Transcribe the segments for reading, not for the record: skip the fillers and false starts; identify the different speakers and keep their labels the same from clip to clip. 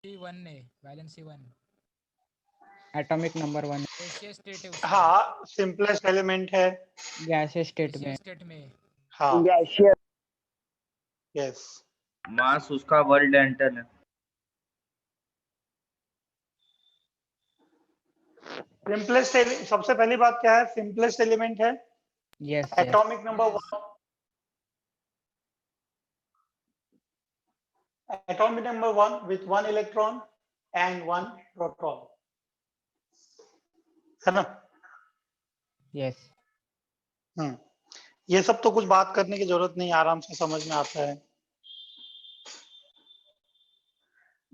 Speaker 1: One है, valency one,
Speaker 2: atomic number 1
Speaker 1: gaseous state है उसका,
Speaker 3: हाँ सिंपलेस्ट एलिमेंट है।
Speaker 2: गैसियस स्टेट में।
Speaker 1: गैसियस स्टेट में।
Speaker 3: हाँ
Speaker 4: गैसियस।
Speaker 3: यस।
Speaker 5: मास उसका 1 10 है।
Speaker 3: सिंपलेस्ट सबसे पहली बात क्या है, सिंपलेस्ट एलिमेंट है।
Speaker 2: Yes
Speaker 3: atomic number 1, atomic number 1 with 1 electron and 1 proton, है ना।
Speaker 2: यस।
Speaker 3: ये सब तो कुछ बात करने की जरूरत नहीं, आराम से समझ में आता है।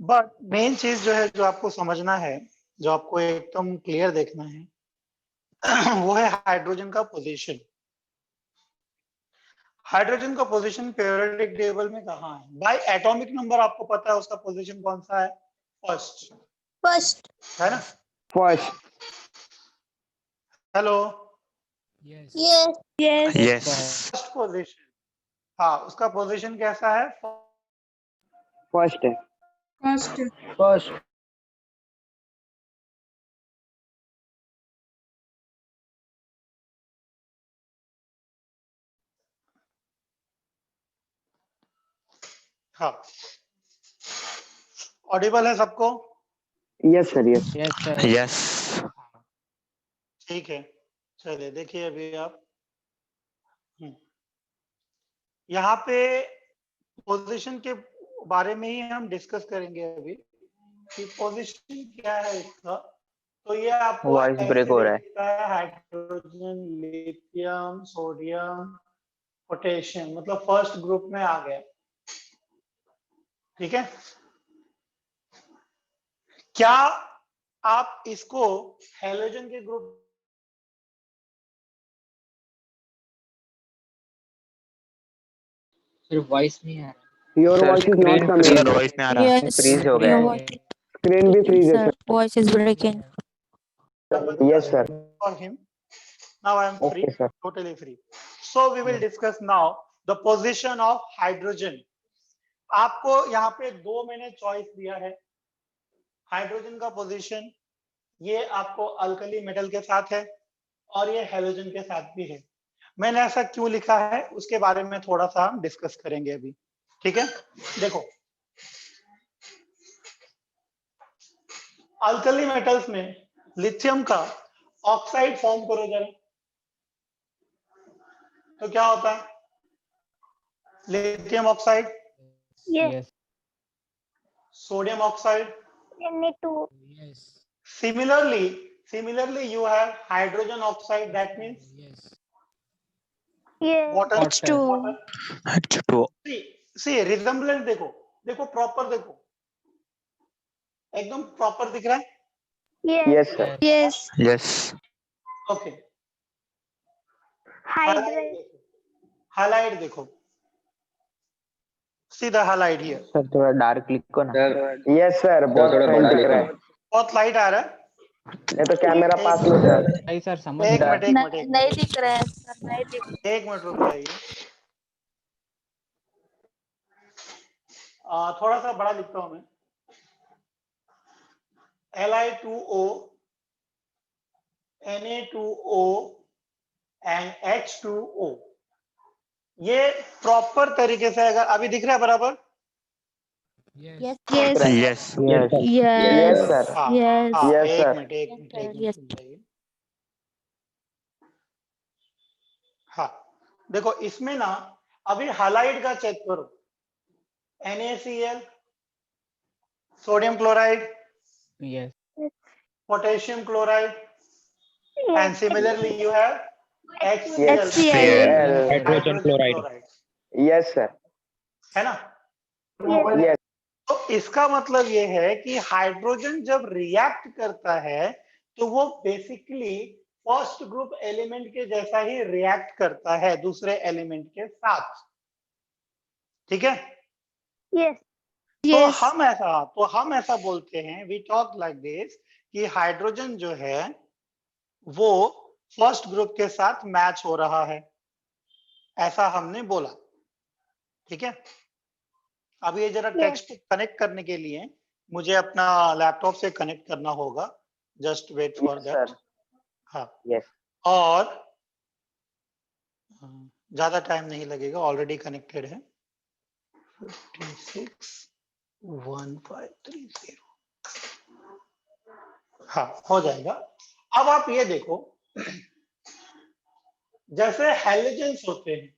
Speaker 3: बट मेन चीज जो है, जो आपको समझना है, जो आपको एकदम क्लियर देखना है, वो है हाइड्रोजन का पोजीशन। हाइड्रोजन का पोजीशन पीरियोडिक टेबल में कहाँ है? बाय एटॉमिक नंबर आपको पता है उसका पोजीशन कौन सा है? फर्स्ट,
Speaker 6: फर्स्ट
Speaker 3: है ना।
Speaker 4: First.
Speaker 3: Hello,
Speaker 1: yes
Speaker 6: yes
Speaker 5: yes
Speaker 3: first position. हाँ, उसका पोजीशन कैसा है?
Speaker 4: फर्स्ट है।
Speaker 6: First
Speaker 4: first.
Speaker 3: हाँ, ऑडिबल है सबको?
Speaker 4: Yes sir yes.
Speaker 2: Yes sir.
Speaker 5: Yes
Speaker 3: ठीक है, चलिए देखिए अभी आप यहाँ पे पोजीशन के बारे में ही हम डिस्कस करेंगे अभी कि पोजीशन क्या है इसका। तो ये आपको
Speaker 4: वॉइस ब्रेक हो रहा है।
Speaker 3: दिखता है, हाइड्रोजन, लिथियम, सोडियम, पोटेशियम, मतलब फर्स्ट ग्रुप में आ गया। ठीक है, क्या आप इसको हैलोजन के ग्रुप
Speaker 2: सिर्फ वॉइस नहीं आ रहा।
Speaker 4: Your voice is not coming.
Speaker 5: Voice में आ रहा है।
Speaker 4: फ्रीज हो गया है। स्क्रीन भी फ्रीज है
Speaker 6: voice is breaking.
Speaker 4: Sir. Yes sir.
Speaker 3: for him? Now I am free,
Speaker 4: Okay, sir.
Speaker 3: totally free. So we will discuss now the position of hydrogen. आपको यहाँ पे 2 मैंने चॉइस दिया है। हाइड्रोजन का पोजीशन ये आपको अल्कली मेटल के साथ है और ये हैलोजन के साथ भी है। मैंने ऐसा क्यों लिखा है उसके बारे में थोड़ा सा हम डिस्कस करेंगे अभी। ठीक है, देखो अल्कली मेटल्स में लिथियम का ऑक्साइड फॉर्म करो जरा, तो क्या होता है? Lithium oxide,
Speaker 2: yes.
Speaker 3: Sodium oxide.
Speaker 1: Yes
Speaker 3: Similarly you have hydrogen oxide, that means
Speaker 1: yes
Speaker 3: water.
Speaker 2: Water.
Speaker 3: Water. See resemblance देखो प्रॉपर देखो, एकदम प्रॉपर दिख रहा है।
Speaker 4: Yes sir.
Speaker 6: Yes
Speaker 5: yes
Speaker 3: okay, highlight देखो, सीधा हाइलाइट हियर।
Speaker 4: सर थोड़ा डार्क लिखो ना। यस सर, बहुत फाइन दिख रहा है।
Speaker 3: बहुत लाइट आ रहा है।
Speaker 4: ये तो कैमरा पास लो सर।
Speaker 2: नहीं सर समझ
Speaker 3: एक
Speaker 2: रहा।
Speaker 3: मिनट
Speaker 6: नहीं दिख रहा है सर, नहीं दिख
Speaker 3: एक मिनट रुक जाइए। थोड़ा सा बड़ा लिखता हूं मैं। Li2O, Na2O and H2O। ये प्रॉपर तरीके से अगर अभी दिख रहा है बराबर?
Speaker 1: Yes
Speaker 6: yes
Speaker 5: yes
Speaker 4: yes
Speaker 6: yes
Speaker 4: sir.
Speaker 3: हाँ
Speaker 6: यस
Speaker 3: हाँ,
Speaker 4: Yes,
Speaker 3: एक
Speaker 4: sir.
Speaker 3: मिनट एक मिनट एक
Speaker 6: Yes.
Speaker 3: मिनट रुक जाइए। हाँ देखो इसमें ना अभी हाइलाइट का चेक करो, NaCl, sodium chloride,
Speaker 2: yes.
Speaker 3: Potassium chloride, and similarly you have HCl,
Speaker 6: HCl.
Speaker 3: Hydrogen chloride,
Speaker 4: yes sir.
Speaker 3: है ना।
Speaker 4: यस
Speaker 3: तो इसका मतलब ये है कि हाइड्रोजन जब रिएक्ट करता है तो वो बेसिकली फर्स्ट ग्रुप एलिमेंट के जैसा ही रिएक्ट करता है दूसरे एलिमेंट के साथ। ठीक है,
Speaker 6: यस
Speaker 3: तो हम ऐसा बोलते हैं, वी टॉक लाइक दिस, कि हाइड्रोजन जो है वो फर्स्ट ग्रुप के साथ मैच हो रहा है, ऐसा हमने बोला। ठीक है, अब ये जरा टेक्स्ट को कनेक्ट करने के लिए मुझे अपना लैपटॉप से कनेक्ट करना होगा, just wait for
Speaker 4: Yes,
Speaker 3: that.
Speaker 4: sir.
Speaker 3: हाँ,
Speaker 4: Yes.
Speaker 3: और ज्यादा टाइम नहीं लगेगा, ऑलरेडी कनेक्टेड है। 561530। हाँ, हो जाएगा। अब आप ये देखो, जैसे हैलोजेंस होते हैं,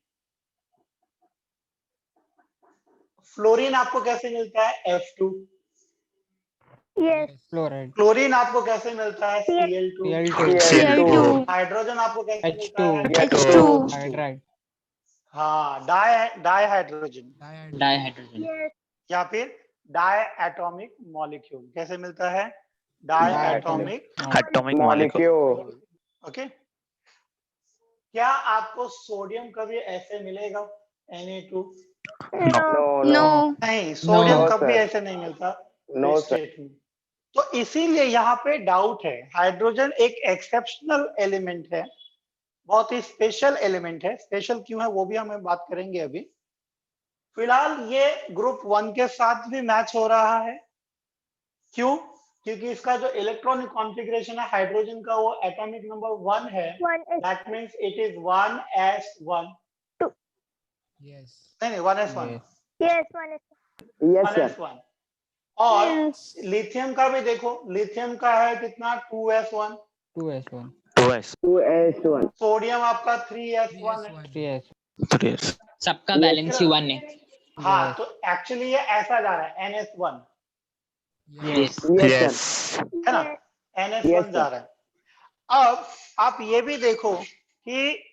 Speaker 3: फ्लोरीन आपको कैसे मिलता है? F2।
Speaker 6: Yes.
Speaker 2: Fluoride.
Speaker 3: क्लोरीन आपको कैसे मिलता है? Cl2।
Speaker 2: Cl2.
Speaker 6: Cl2.
Speaker 3: हाइड्रोजन आपको कैसे मिलता है?
Speaker 2: H2.
Speaker 6: H2.
Speaker 2: Hydride.
Speaker 3: हाँ, डाइहाइड्रोजन
Speaker 2: Dihydrogen.
Speaker 6: Yes.
Speaker 3: या फिर डाई एटॉमिक मॉलिक्यूल कैसे मिलता है? Diatomic
Speaker 5: Atomic
Speaker 4: Molecule.
Speaker 3: Okay. क्या आपको सोडियम कभी ऐसे मिलेगा? Na2?
Speaker 6: No.
Speaker 4: No.
Speaker 3: नहीं, सोडियम
Speaker 4: No,
Speaker 3: कभी
Speaker 4: sir.
Speaker 3: ऐसे नहीं मिलता
Speaker 4: No,
Speaker 3: इस
Speaker 4: sir.
Speaker 3: स्टेट में। तो इसीलिए यहाँ पे डाउट है। हाइड्रोजन एक एक्सेप्शनल एलिमेंट है, बहुत ही स्पेशल एलिमेंट है। स्पेशल क्यों है वो भी हम बात करेंगे अभी। फिलहाल ये ग्रुप 1 के साथ भी मैच हो रहा है। क्यों? क्योंकि इसका जो इलेक्ट्रॉनिक कॉन्फ़िगरेशन है हाइड्रोजन का, वो एटॉमिक नंबर 1 है।
Speaker 6: One is
Speaker 3: that means it is 1s1।
Speaker 1: Yes.
Speaker 3: नहीं 1s1।
Speaker 2: Yes.
Speaker 6: yes. One is
Speaker 4: Yes, sir.
Speaker 3: 1s1। और
Speaker 6: yes.
Speaker 3: लिथियम का भी देखो, लिथियम का है कितना? 2s1।
Speaker 2: 2s1.
Speaker 5: 2s
Speaker 4: 2s1.
Speaker 3: Sodium आपका 3s1 है।
Speaker 2: 3s.
Speaker 5: 3s
Speaker 7: सबका
Speaker 4: Yes,
Speaker 7: बैलेंस ही
Speaker 3: sir.
Speaker 7: 1 है।
Speaker 3: हाँ,
Speaker 2: Yes.
Speaker 3: तो एक्चुअली ये ऐसा जा रहा है ns1,
Speaker 2: Yes.
Speaker 4: Yes, sir.
Speaker 3: है ना?
Speaker 6: Yes.
Speaker 3: ns1
Speaker 4: Yes,
Speaker 3: जा
Speaker 4: sir.
Speaker 3: रहा है। अब आप ये भी देखो कि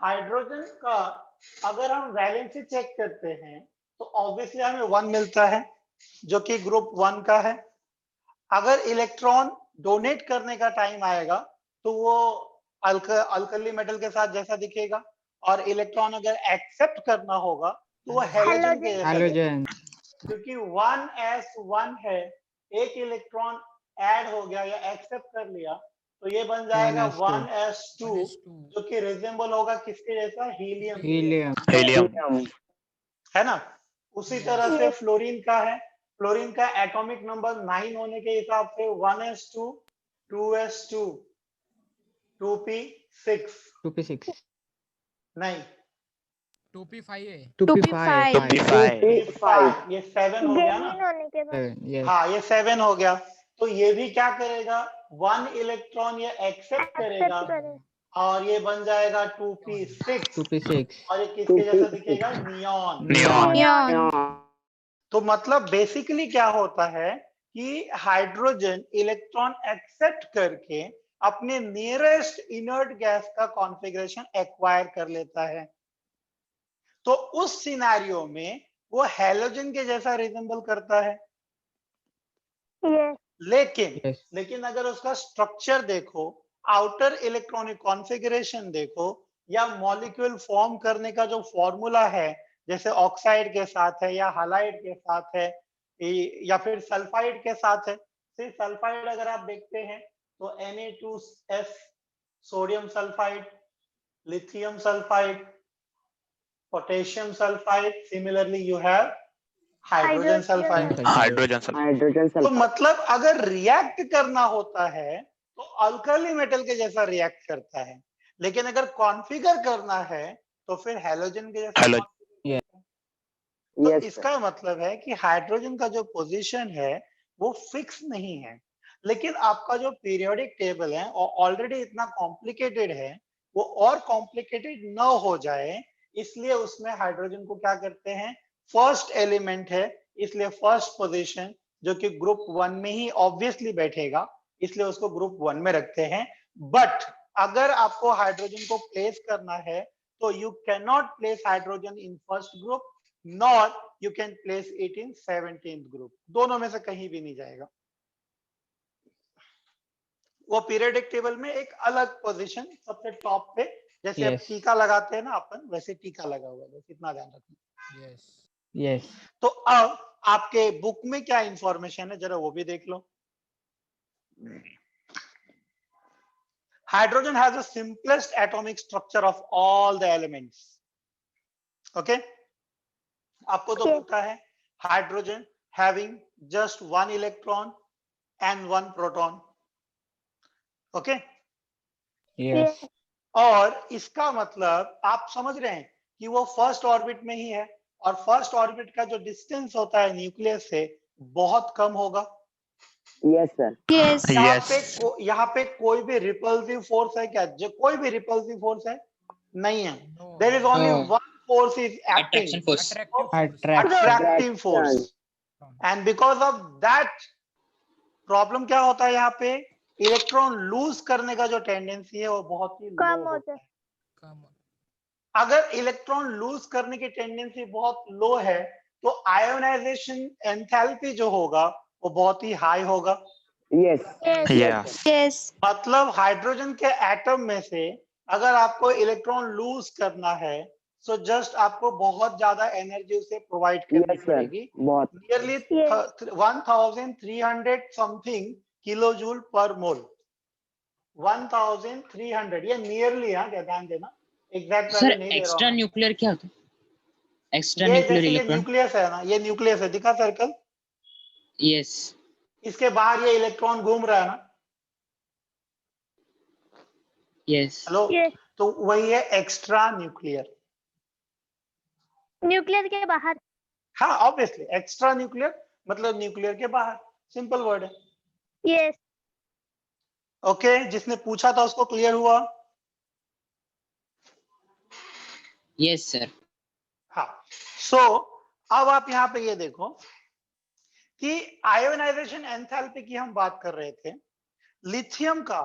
Speaker 3: हाइड्रोजन का अगर हम वैलेंसी चेक करते हैं तो ऑब्वियसली हमें 1 मिलता है, जो कि ग्रुप 1 का है। अगर इलेक्ट्रॉन डोनेट करने का टाइम आएगा तो वो अल्कली मेटल के साथ जैसा दिखेगा, और इलेक्ट्रॉन अगर एक्सेप्ट करना होगा तो वो हैलोजन के जैसा दिखेगा।
Speaker 2: Halogen.
Speaker 3: क्योंकि 1s1 है, एक इलेक्ट्रॉन ऐड हो गया या एक्सेप्ट कर लिया तो ये बन जाएगा
Speaker 2: 1s2.
Speaker 3: 1s2, जो कि रिजेंबल होगा किसके जैसा? हीलियम के
Speaker 2: Helium.
Speaker 5: Helium
Speaker 4: Helium.
Speaker 3: जैसा, है ना? उसी तरह से फ्लोरीन का है। फ्लोरीन का एटॉमिक नंबर 9 होने के हिसाब से 1s2, 2s2, 2p6
Speaker 2: 2p6.
Speaker 3: नहीं
Speaker 1: 2p5 है।
Speaker 2: 2p5.
Speaker 5: 2p5
Speaker 3: 5, ये 7 हो गया ना?
Speaker 6: Genuine होने के बाद
Speaker 2: Yes.
Speaker 3: हाँ, ये 7 हो गया। तो ये भी क्या करेगा? 1 इलेक्ट्रॉन ये एक्सेप्ट करेगा
Speaker 6: accept करें।
Speaker 3: और ये बन जाएगा 2p6,
Speaker 2: 2p6.
Speaker 3: और ये किसके जैसा दिखेगा? नियॉन।
Speaker 5: Neon
Speaker 6: Neon.
Speaker 3: तो मतलब बेसिकली क्या होता है कि हाइड्रोजन इलेक्ट्रॉन एक्सेप्ट करके अपने नियरेस्ट इनर्ट गैस का कॉन्फ़िगरेशन एक्वायर कर लेता है। तो उस सिनेरियो में वो हैलोजन के जैसा रिजेंबल करता है।
Speaker 6: Yes.
Speaker 3: लेकिन
Speaker 2: Yes.
Speaker 3: लेकिन अगर उसका स्ट्रक्चर देखो, आउटर इलेक्ट्रॉनिक कॉन्फ़िगरेशन देखो, या मॉलिक्यूल फॉर्म करने का जो फॉर्मूला है, जैसे ऑक्साइड के साथ है या हालाइड के साथ है या फिर सल्फाइड के साथ है। सिर्फ सल्फाइड अगर आप देखते हैं तो Na2S, sodium sulphide, lithium sulphide, potassium sulphide, similarly you have hydrogen sulphide.
Speaker 5: Hydrogen sulfide
Speaker 4: Hydrogen
Speaker 3: तो
Speaker 4: sulfide.
Speaker 3: मतलब अगर रिएक्ट करना होता है तो अल्कली मेटल के जैसा रिएक्ट करता है, लेकिन अगर कॉन्फ़िगर करना है तो फिर हैलोजन के जैसा
Speaker 5: Halogen.
Speaker 3: configure करता है। तो
Speaker 4: Yes, sir.
Speaker 3: इसका मतलब है कि हाइड्रोजन का जो पोजीशन है वो फिक्स नहीं है, लेकिन आपका जो पीरियोडिक टेबल है और ऑलरेडी इतना कॉम्प्लिकेटेड है, वो और कॉम्प्लिकेटेड न हो जाए इसलिए उसमें हाइड्रोजन को क्या करते हैं? फर्स्ट एलिमेंट है, इसलिए फर्स्ट पोजीशन जो कि ग्रुप 1 में ही ऑब्वियसली बैठेगा, इसलिए उसको ग्रुप 1 में रखते हैं। बट अगर आपको हाइड्रोजन को प्लेस करना है तो you can not place hydrogen in first group, nor you can place it in 17th group. दोनों में से कहीं भी नहीं जाएगा। वो पीरियोडिक टेबल में एक अलग पोजीशन सबसे टॉप पे, जैसे अब
Speaker 2: Yes.
Speaker 3: टीका लगाते हैं ना अपन, वैसे टीका लगा हुआ है, बस इतना ध्यान रखना।
Speaker 1: Yes.
Speaker 2: Yes.
Speaker 3: तो अब आपके बुक में क्या इंफॉर्मेशन है जरा वो भी देख लो। Hydrogen has the simplest atomic structure of all the elements. Okay, आपको तो
Speaker 6: Okay.
Speaker 3: पता है hydrogen having just one electron and one proton. Okay?
Speaker 2: Yes.
Speaker 3: और इसका मतलब आप समझ रहे हैं कि वो फर्स्ट ऑर्बिट में ही है और फर्स्ट ऑर्बिट का जो डिस्टेंस होता है न्यूक्लियस से बहुत कम होगा।
Speaker 4: Yes, sir.
Speaker 6: Yes.
Speaker 5: Yes.
Speaker 3: यहाँ पे कोई भी रिपल्सिव फोर्स है क्या? जो कोई भी रिपल्सिव फोर्स है नहीं है।
Speaker 1: No.
Speaker 3: There is only
Speaker 7: No.
Speaker 3: One force is
Speaker 7: Attraction
Speaker 3: acting,
Speaker 7: force.
Speaker 1: Attractive force.
Speaker 2: Attraction.
Speaker 3: attractive force,
Speaker 1: From-
Speaker 3: and because of that problem क्या होता है यहाँ पे, इलेक्ट्रॉन लूज करने का जो टेंडेंसी है वो बहुत ही
Speaker 6: कम
Speaker 3: लो
Speaker 6: होता
Speaker 3: होता
Speaker 6: है।
Speaker 3: है।
Speaker 1: Come on.
Speaker 3: अगर इलेक्ट्रॉन लूज करने की टेंडेंसी बहुत लो है तो आयोनाइजेशन एंथैल्पी जो होगा वो बहुत ही हाई होगा।
Speaker 4: Yes.
Speaker 6: Yes.
Speaker 5: Yes.
Speaker 6: Yes.
Speaker 3: मतलब हाइड्रोजन के एटम में से अगर आपको इलेक्ट्रॉन लूज करना है सो जस्ट आपको बहुत ज्यादा एनर्जी उसे प्रोवाइड करनी
Speaker 4: Yes, sir.
Speaker 3: पड़ेगी,
Speaker 4: बहुत.
Speaker 3: Nearly
Speaker 6: Yes.
Speaker 3: 1300 something kilo joule per mole. 1300, ये नियरली है, क्या ध्यान देना, एग्जैक्ट
Speaker 7: सर
Speaker 3: वैल्यू नहीं दे रहा
Speaker 7: एक्स्ट्रा
Speaker 3: हूं।
Speaker 7: न्यूक्लियर क्या होता है? एक्स्ट्रा
Speaker 3: ये
Speaker 7: न्यूक्लियर
Speaker 3: जैसे ये
Speaker 7: इलेक्ट्रॉन।
Speaker 3: न्यूक्लियस है ना, ये न्यूक्लियस है, दिखा सर्कल,
Speaker 7: यस।
Speaker 3: इसके बाहर ये इलेक्ट्रॉन घूम रहा है ना,
Speaker 7: यस।
Speaker 3: Hello,
Speaker 6: Yes.
Speaker 3: तो वही है एक्स्ट्रा न्यूक्लियर।
Speaker 6: न्यूक्लियर के बाहर।
Speaker 3: हाँ ऑब्वियसली एक्स्ट्रा न्यूक्लियर मतलब न्यूक्लियर के बाहर, सिंपल वर्ड है।
Speaker 6: Yes.
Speaker 3: ओके, जिसने पूछा था उसको क्लियर हुआ?
Speaker 7: Yes sir.
Speaker 3: हाँ, सो अब आप यहाँ पे ये देखो कि आयोनाइजेशन एंथैल्पी की हम बात कर रहे थे। लिथियम का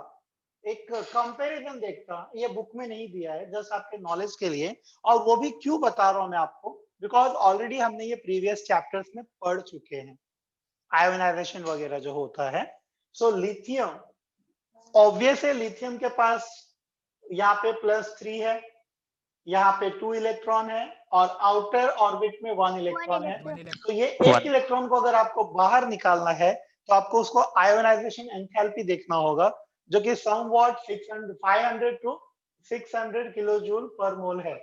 Speaker 3: एक कंपैरिजन देखता, ये बुक में नहीं दिया है, जस्ट आपके नॉलेज के लिए, और वो भी क्यों बता रहा हूं मैं आपको, बिकॉज ऑलरेडी हमने ये प्रीवियस चैप्टर्स में पढ़ चुके हैं आयोनाइजेशन वगैरह जो होता है। सो लिथियम, ऑब्वियस है लिथियम के पास यहाँ पे +3 है, यहाँ पे 2 इलेक्ट्रॉन है और आउटर ऑर्बिट में 1 इलेक्ट्रॉन है।
Speaker 1: One electron.
Speaker 3: तो ये एक इलेक्ट्रॉन को अगर आपको बाहर निकालना है तो आपको उसको आयोनाइजेशन एंथैल्पी देखना होगा, जो कि somewhat 500 to 600 kilo joule per मोल है।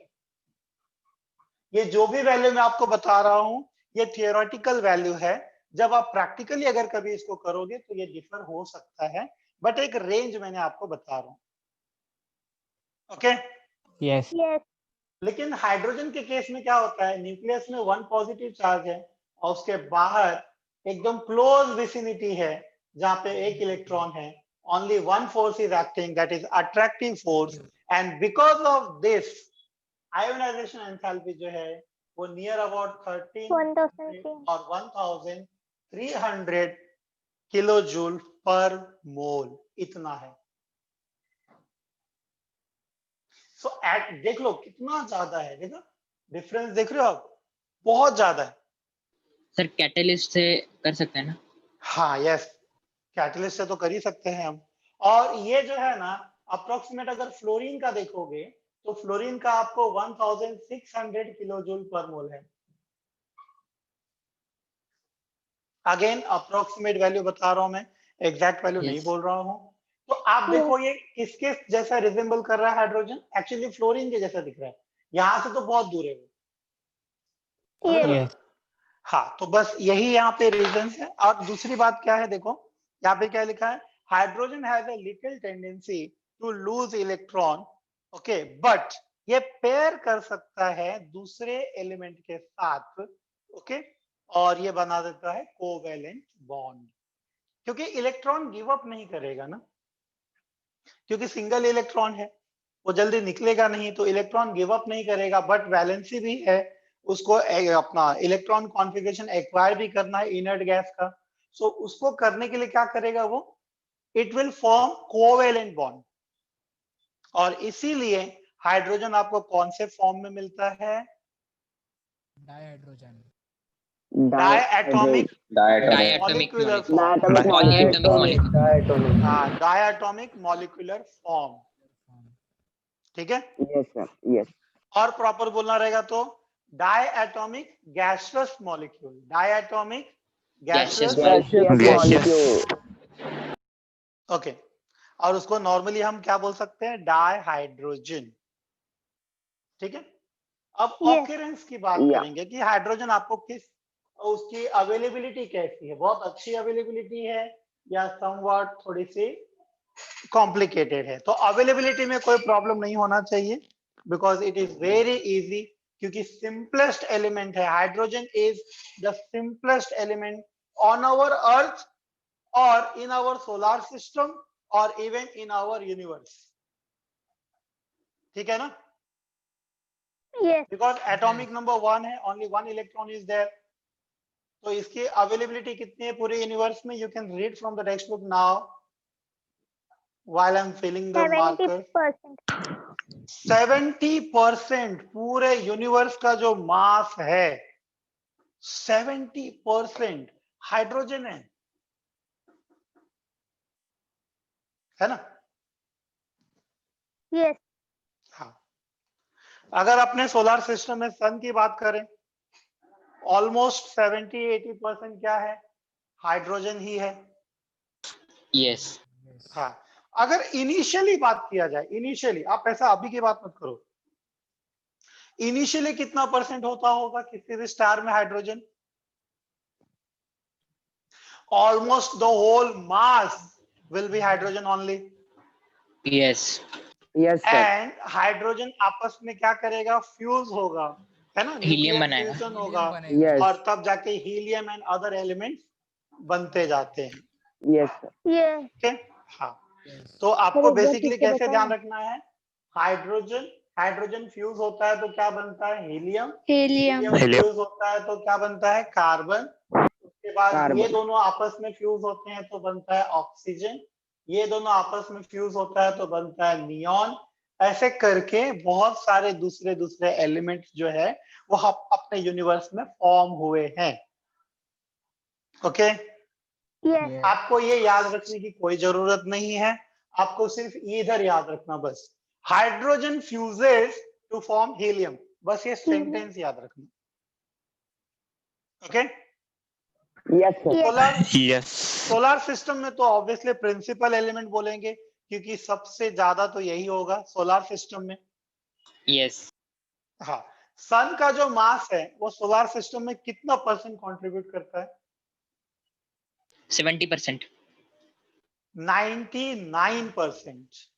Speaker 3: ये जो भी वैल्यू मैं आपको बता रहा हूं ये थियोरेटिकल वैल्यू है, जब आप प्रैक्टिकली अगर कभी इसको करोगे तो ये डिफर हो सकता है, बट एक रेंज मैंने आपको बता रहा हूं। Okay
Speaker 2: Yes.
Speaker 6: Yes.
Speaker 3: लेकिन हाइड्रोजन के केस में क्या होता है, न्यूक्लियस में 1 पॉजिटिव चार्ज है और उसके बाहर एकदम क्लोज विसिनिटी है जहां पे 1 इलेक्ट्रॉन है, only one force is acting, that is attractive force, and because of this ionization enthalpy जो है वो near about 1300 और 1300 किलो जूल पर मोल इतना है। सो देख लो कितना ज्यादा है, देखो डिफरेंस देख रहे हो आप, बहुत ज्यादा है।
Speaker 7: सर कैटलिस्ट से कर सकते हैं ना?
Speaker 3: हाँ यस, कैटलिस्ट से तो कर ही सकते हैं हम। और ये जो है ना अप्रोक्सीमेट अगर फ्लोरीन का देखोगे तो फ्लोरीन का आपको 1600 किलो जूल पर मोल है। अगेन अप्रोक्सीमेट वैल्यू बता रहा हूं मैं, एग्जैक्ट वैल्यू नहीं
Speaker 7: Yes.
Speaker 3: बोल रहा हूं। तो आप देखो ये किसके जैसा रिजेंबल कर रहा है हाइड्रोजन, एक्चुअली फ्लोरीन के जैसा दिख रहा है, यहां से तो बहुत दूर है वो।
Speaker 6: Yes.
Speaker 2: Yes.
Speaker 3: हाँ, तो बस यही यहाँ पे रीजन है। और दूसरी बात क्या है, देखो यहाँ पे क्या लिखा है, hydrogen has a little tendency to lose electron, okay, but ये पेयर कर सकता है दूसरे एलिमेंट के साथ, ओके, और ये बना देता है कोवेलेंट बॉन्ड, क्योंकि इलेक्ट्रॉन गिव अप नहीं करेगा ना, क्योंकि सिंगल इलेक्ट्रॉन है, वो जल्दी निकलेगा नहीं, तो इलेक्ट्रॉन गिव अप नहीं करेगा, बट वैलेंसी भी है, उसको अपना इलेक्ट्रॉन कॉन्फ़िगरेशन एक्वायर भी करना है इनर्ट गैस का। सो उसको करने के लिए क्या करेगा वो, it will form covalent bond, और इसीलिए हाइड्रोजन आपको कौन से फॉर्म में मिलता है,
Speaker 1: Dihydrogen.
Speaker 3: डायएटॉमिक
Speaker 7: Diatomic
Speaker 3: molecular
Speaker 7: molecule.
Speaker 3: Form,
Speaker 7: Polyatomic molecule.
Speaker 4: Diatomic.
Speaker 3: हाँ डायएटॉमिक मॉलिक्यूलर फॉर्म, ठीक है।
Speaker 4: Yes, sir. Yes.
Speaker 3: और प्रॉपर बोलना रहेगा तो diatomic gaseous molecule, diatomic gaseous,
Speaker 4: Gaseous
Speaker 5: Gaseous.
Speaker 4: molecule.
Speaker 3: Okay, और उसको नॉर्मली हम क्या बोल सकते हैं, डायहाइड्रोजन, ठीक है। अब
Speaker 6: Yes.
Speaker 3: ऑकरेंस की बात
Speaker 4: Yeah.
Speaker 3: करेंगे कि हाइड्रोजन आपको किस उसकी अवेलेबिलिटी कैसी है, बहुत अच्छी अवेलेबिलिटी है या समवॉट थोड़ी सी कॉम्प्लिकेटेड है। तो अवेलेबिलिटी में कोई प्रॉब्लम नहीं होना चाहिए because it is very easy, क्योंकि सिंपलेस्ट एलिमेंट है। Hydrogen is the simplest element on our earth और इन आवर सोलर सिस्टम और इवन इन आवर यूनिवर्स। ठीक है ना?
Speaker 6: Yes.
Speaker 3: बिकॉज एटॉमिक नंबर 1 है, ओनली 1 इलेक्ट्रॉन इज देयर। तो इसकी अवेलेबिलिटी कितनी है पूरे यूनिवर्स में? You can read from the text book now while I'm filling the marker.
Speaker 6: 70%.
Speaker 3: 70% पूरे यूनिवर्स का जो मास है 70% हाइड्रोजन है ना?
Speaker 6: Yes.
Speaker 3: हाँ। अगर अपने सोलर सिस्टम में सन की बात करें, ऑलमोस्ट 70-80% क्या है? हाइड्रोजन ही है।
Speaker 7: yes,
Speaker 3: हाँ। अगर इनिशियली बात किया जाए, इनिशियली, आप ऐसा अभी की बात मत करो, इनिशियली कितना परसेंट होता होगा किसी भी स्टार में hydrogen? Almost the whole mass will be hydrogen only.
Speaker 7: yes,
Speaker 4: Yes, sir.
Speaker 3: And hydrogen आपस में क्या करेगा? फ्यूज होगा, है ना?
Speaker 7: Helium
Speaker 3: न्यूक्लियर
Speaker 7: बनाएगा।
Speaker 3: फ्यूजन होगा
Speaker 4: Yes.
Speaker 3: और तब जाके हीलियम एंड अदर एलिमेंट्स बनते जाते हैं।
Speaker 4: Yes, sir.
Speaker 6: Yes.
Speaker 3: ठीक है? हाँ।
Speaker 1: Yes.
Speaker 3: तो आपको
Speaker 6: एक बार
Speaker 3: बेसिकली
Speaker 6: फिर से
Speaker 3: कैसे ध्यान
Speaker 6: बताना।
Speaker 3: रखना है? हाइड्रोजन फ्यूज होता है तो क्या बनता है? हीलियम।
Speaker 6: Helium.
Speaker 5: Helium.
Speaker 3: फ्यूज होता है तो क्या बनता है? कार्बन। उसके बाद
Speaker 4: कार्बन।
Speaker 3: ये दोनों आपस में फ्यूज होते हैं तो बनता है ऑक्सीजन। ये दोनों आपस में फ्यूज होता है तो बनता है नियॉन। ऐसे करके बहुत सारे दूसरे दूसरे एलिमेंट्स जो है वो अपने यूनिवर्स में फॉर्म हुए हैं। ओके?
Speaker 6: Yes.
Speaker 2: Yes.
Speaker 3: आपको ये याद रखने की कोई जरूरत नहीं है, आपको सिर्फ इधर याद रखना बस, hydrogen fuses to form helium, बस ये सेंटेंस याद रखना। Okay?
Speaker 4: Yes, sir.
Speaker 6: Yes.
Speaker 5: Yes.
Speaker 3: Solar system में तो ऑब्वियसली प्रिंसिपल एलिमेंट बोलेंगे क्योंकि सबसे ज्यादा तो यही होगा सोलर सिस्टम में।
Speaker 7: yes,
Speaker 3: हाँ। सन का जो मास है वो सोलर सिस्टम में कितना परसेंट कंट्रीब्यूट करता है?
Speaker 7: 70%,
Speaker 3: 99%।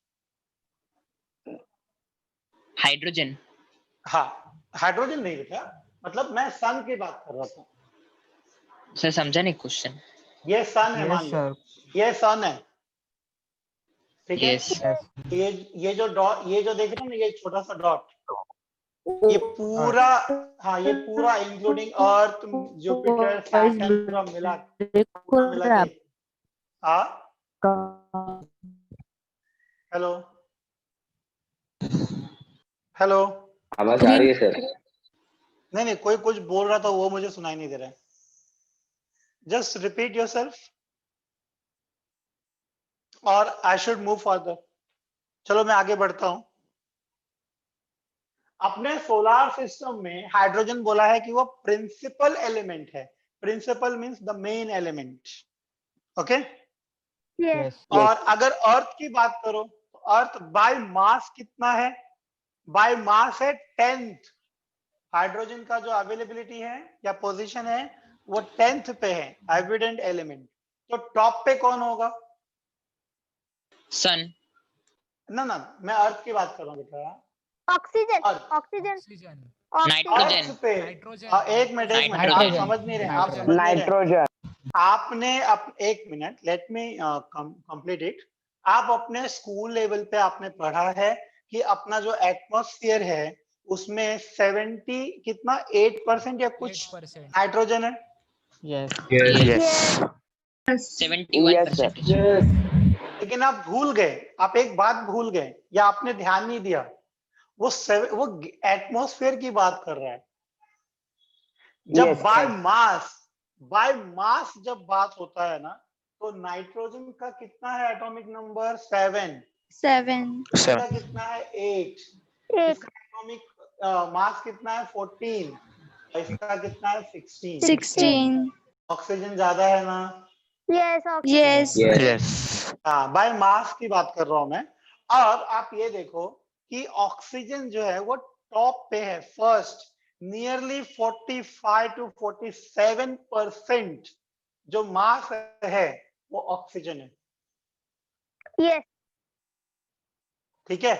Speaker 7: hydrogen,
Speaker 3: हाँ, हाइड्रोजन नहीं बेटा, मतलब मैं सन की बात कर रहा था।
Speaker 7: सर समझा नहीं क्वेश्चन।
Speaker 3: ये सन है, मान
Speaker 2: Yes,
Speaker 3: लो
Speaker 2: sir.
Speaker 3: ये सन है, ठीक है?
Speaker 7: yes,
Speaker 2: Yes.
Speaker 3: ये जो डॉट, ये जो देख रहे हो ना, ये छोटा सा डॉट, ये पूरा, हाँ ये पूरा इंक्लूडिंग अर्थ, जुपिटर, सैटर्न, पूरा मिला के। हाँ, हेलो हेलो,
Speaker 4: आवाज आ रही है सर?
Speaker 3: नहीं नहीं, कोई कुछ बोल रहा था वो मुझे सुनाई नहीं दे रहा है। जस्ट रिपीट योरसेल्फ और आई शुड मूव फर्दर। चलो मैं आगे बढ़ता हूं। अपने सोलर सिस्टम में हाइड्रोजन बोला है कि वो प्रिंसिपल एलिमेंट है। Principal means the main element. Okay?
Speaker 6: Yes.
Speaker 2: Yes.
Speaker 3: और अगर अर्थ की बात करो तो अर्थ बाय मास कितना है? बाय मास है 10th। हाइड्रोजन का जो अवेलेबिलिटी है या पोजीशन है वो 10th पे है, एविडेंट एलिमेंट। तो टॉप पे कौन होगा?
Speaker 7: sun,
Speaker 3: ना ना, मैं अर्थ की बात कर रहा हूँ बेटा।
Speaker 6: Oxygen.
Speaker 3: अर्थ,
Speaker 6: Oxygen.
Speaker 1: Oxygen.
Speaker 7: Nitrogen.
Speaker 3: अर्थ पे।
Speaker 1: Nitrogen.
Speaker 3: हाँ, एक मिनट, आप
Speaker 7: Nitrogen.
Speaker 3: समझ नहीं रहे, आप
Speaker 1: Nitrogen.
Speaker 3: समझ नहीं रहे।
Speaker 4: नाइट्रोजन।
Speaker 3: आपने एक minute, let me complete it. आप अपने स्कूल लेवल पे आपने पढ़ा है कि अपना जो एटमॉस्फेयर है उसमें 70 कितना 8% या कुछ
Speaker 1: 8%.
Speaker 3: नाइट्रोजन है।
Speaker 2: Yes.
Speaker 5: Yes.
Speaker 7: 71%,
Speaker 3: लेकिन आप भूल गए, आप एक बात भूल गए या आपने ध्यान नहीं दिया, वो एटमॉस्फेयर की बात कर रहा है। जब
Speaker 4: Yes,
Speaker 3: बाय मास जब बात होता है ना, तो नाइट्रोजन का कितना है एटॉमिक नंबर? 7।
Speaker 6: 7.
Speaker 3: इसका कितना है? 8।
Speaker 6: 8.
Speaker 3: इसका एटॉमिक मास कितना है? 14। और इसका कितना है? 16।
Speaker 6: 16.
Speaker 3: ऑक्सीजन ज्यादा है ना?
Speaker 6: Yes. Oxygen.
Speaker 4: Yes.
Speaker 5: Yes.
Speaker 3: हाँ, बाय मास की बात कर रहा हूं मैं। अब आप ये देखो कि ऑक्सीजन जो है वो टॉप पे है, फर्स्ट। नियरली 45 to 47% जो मास है वो ऑक्सीजन है।
Speaker 6: Yes.
Speaker 3: ठीक है,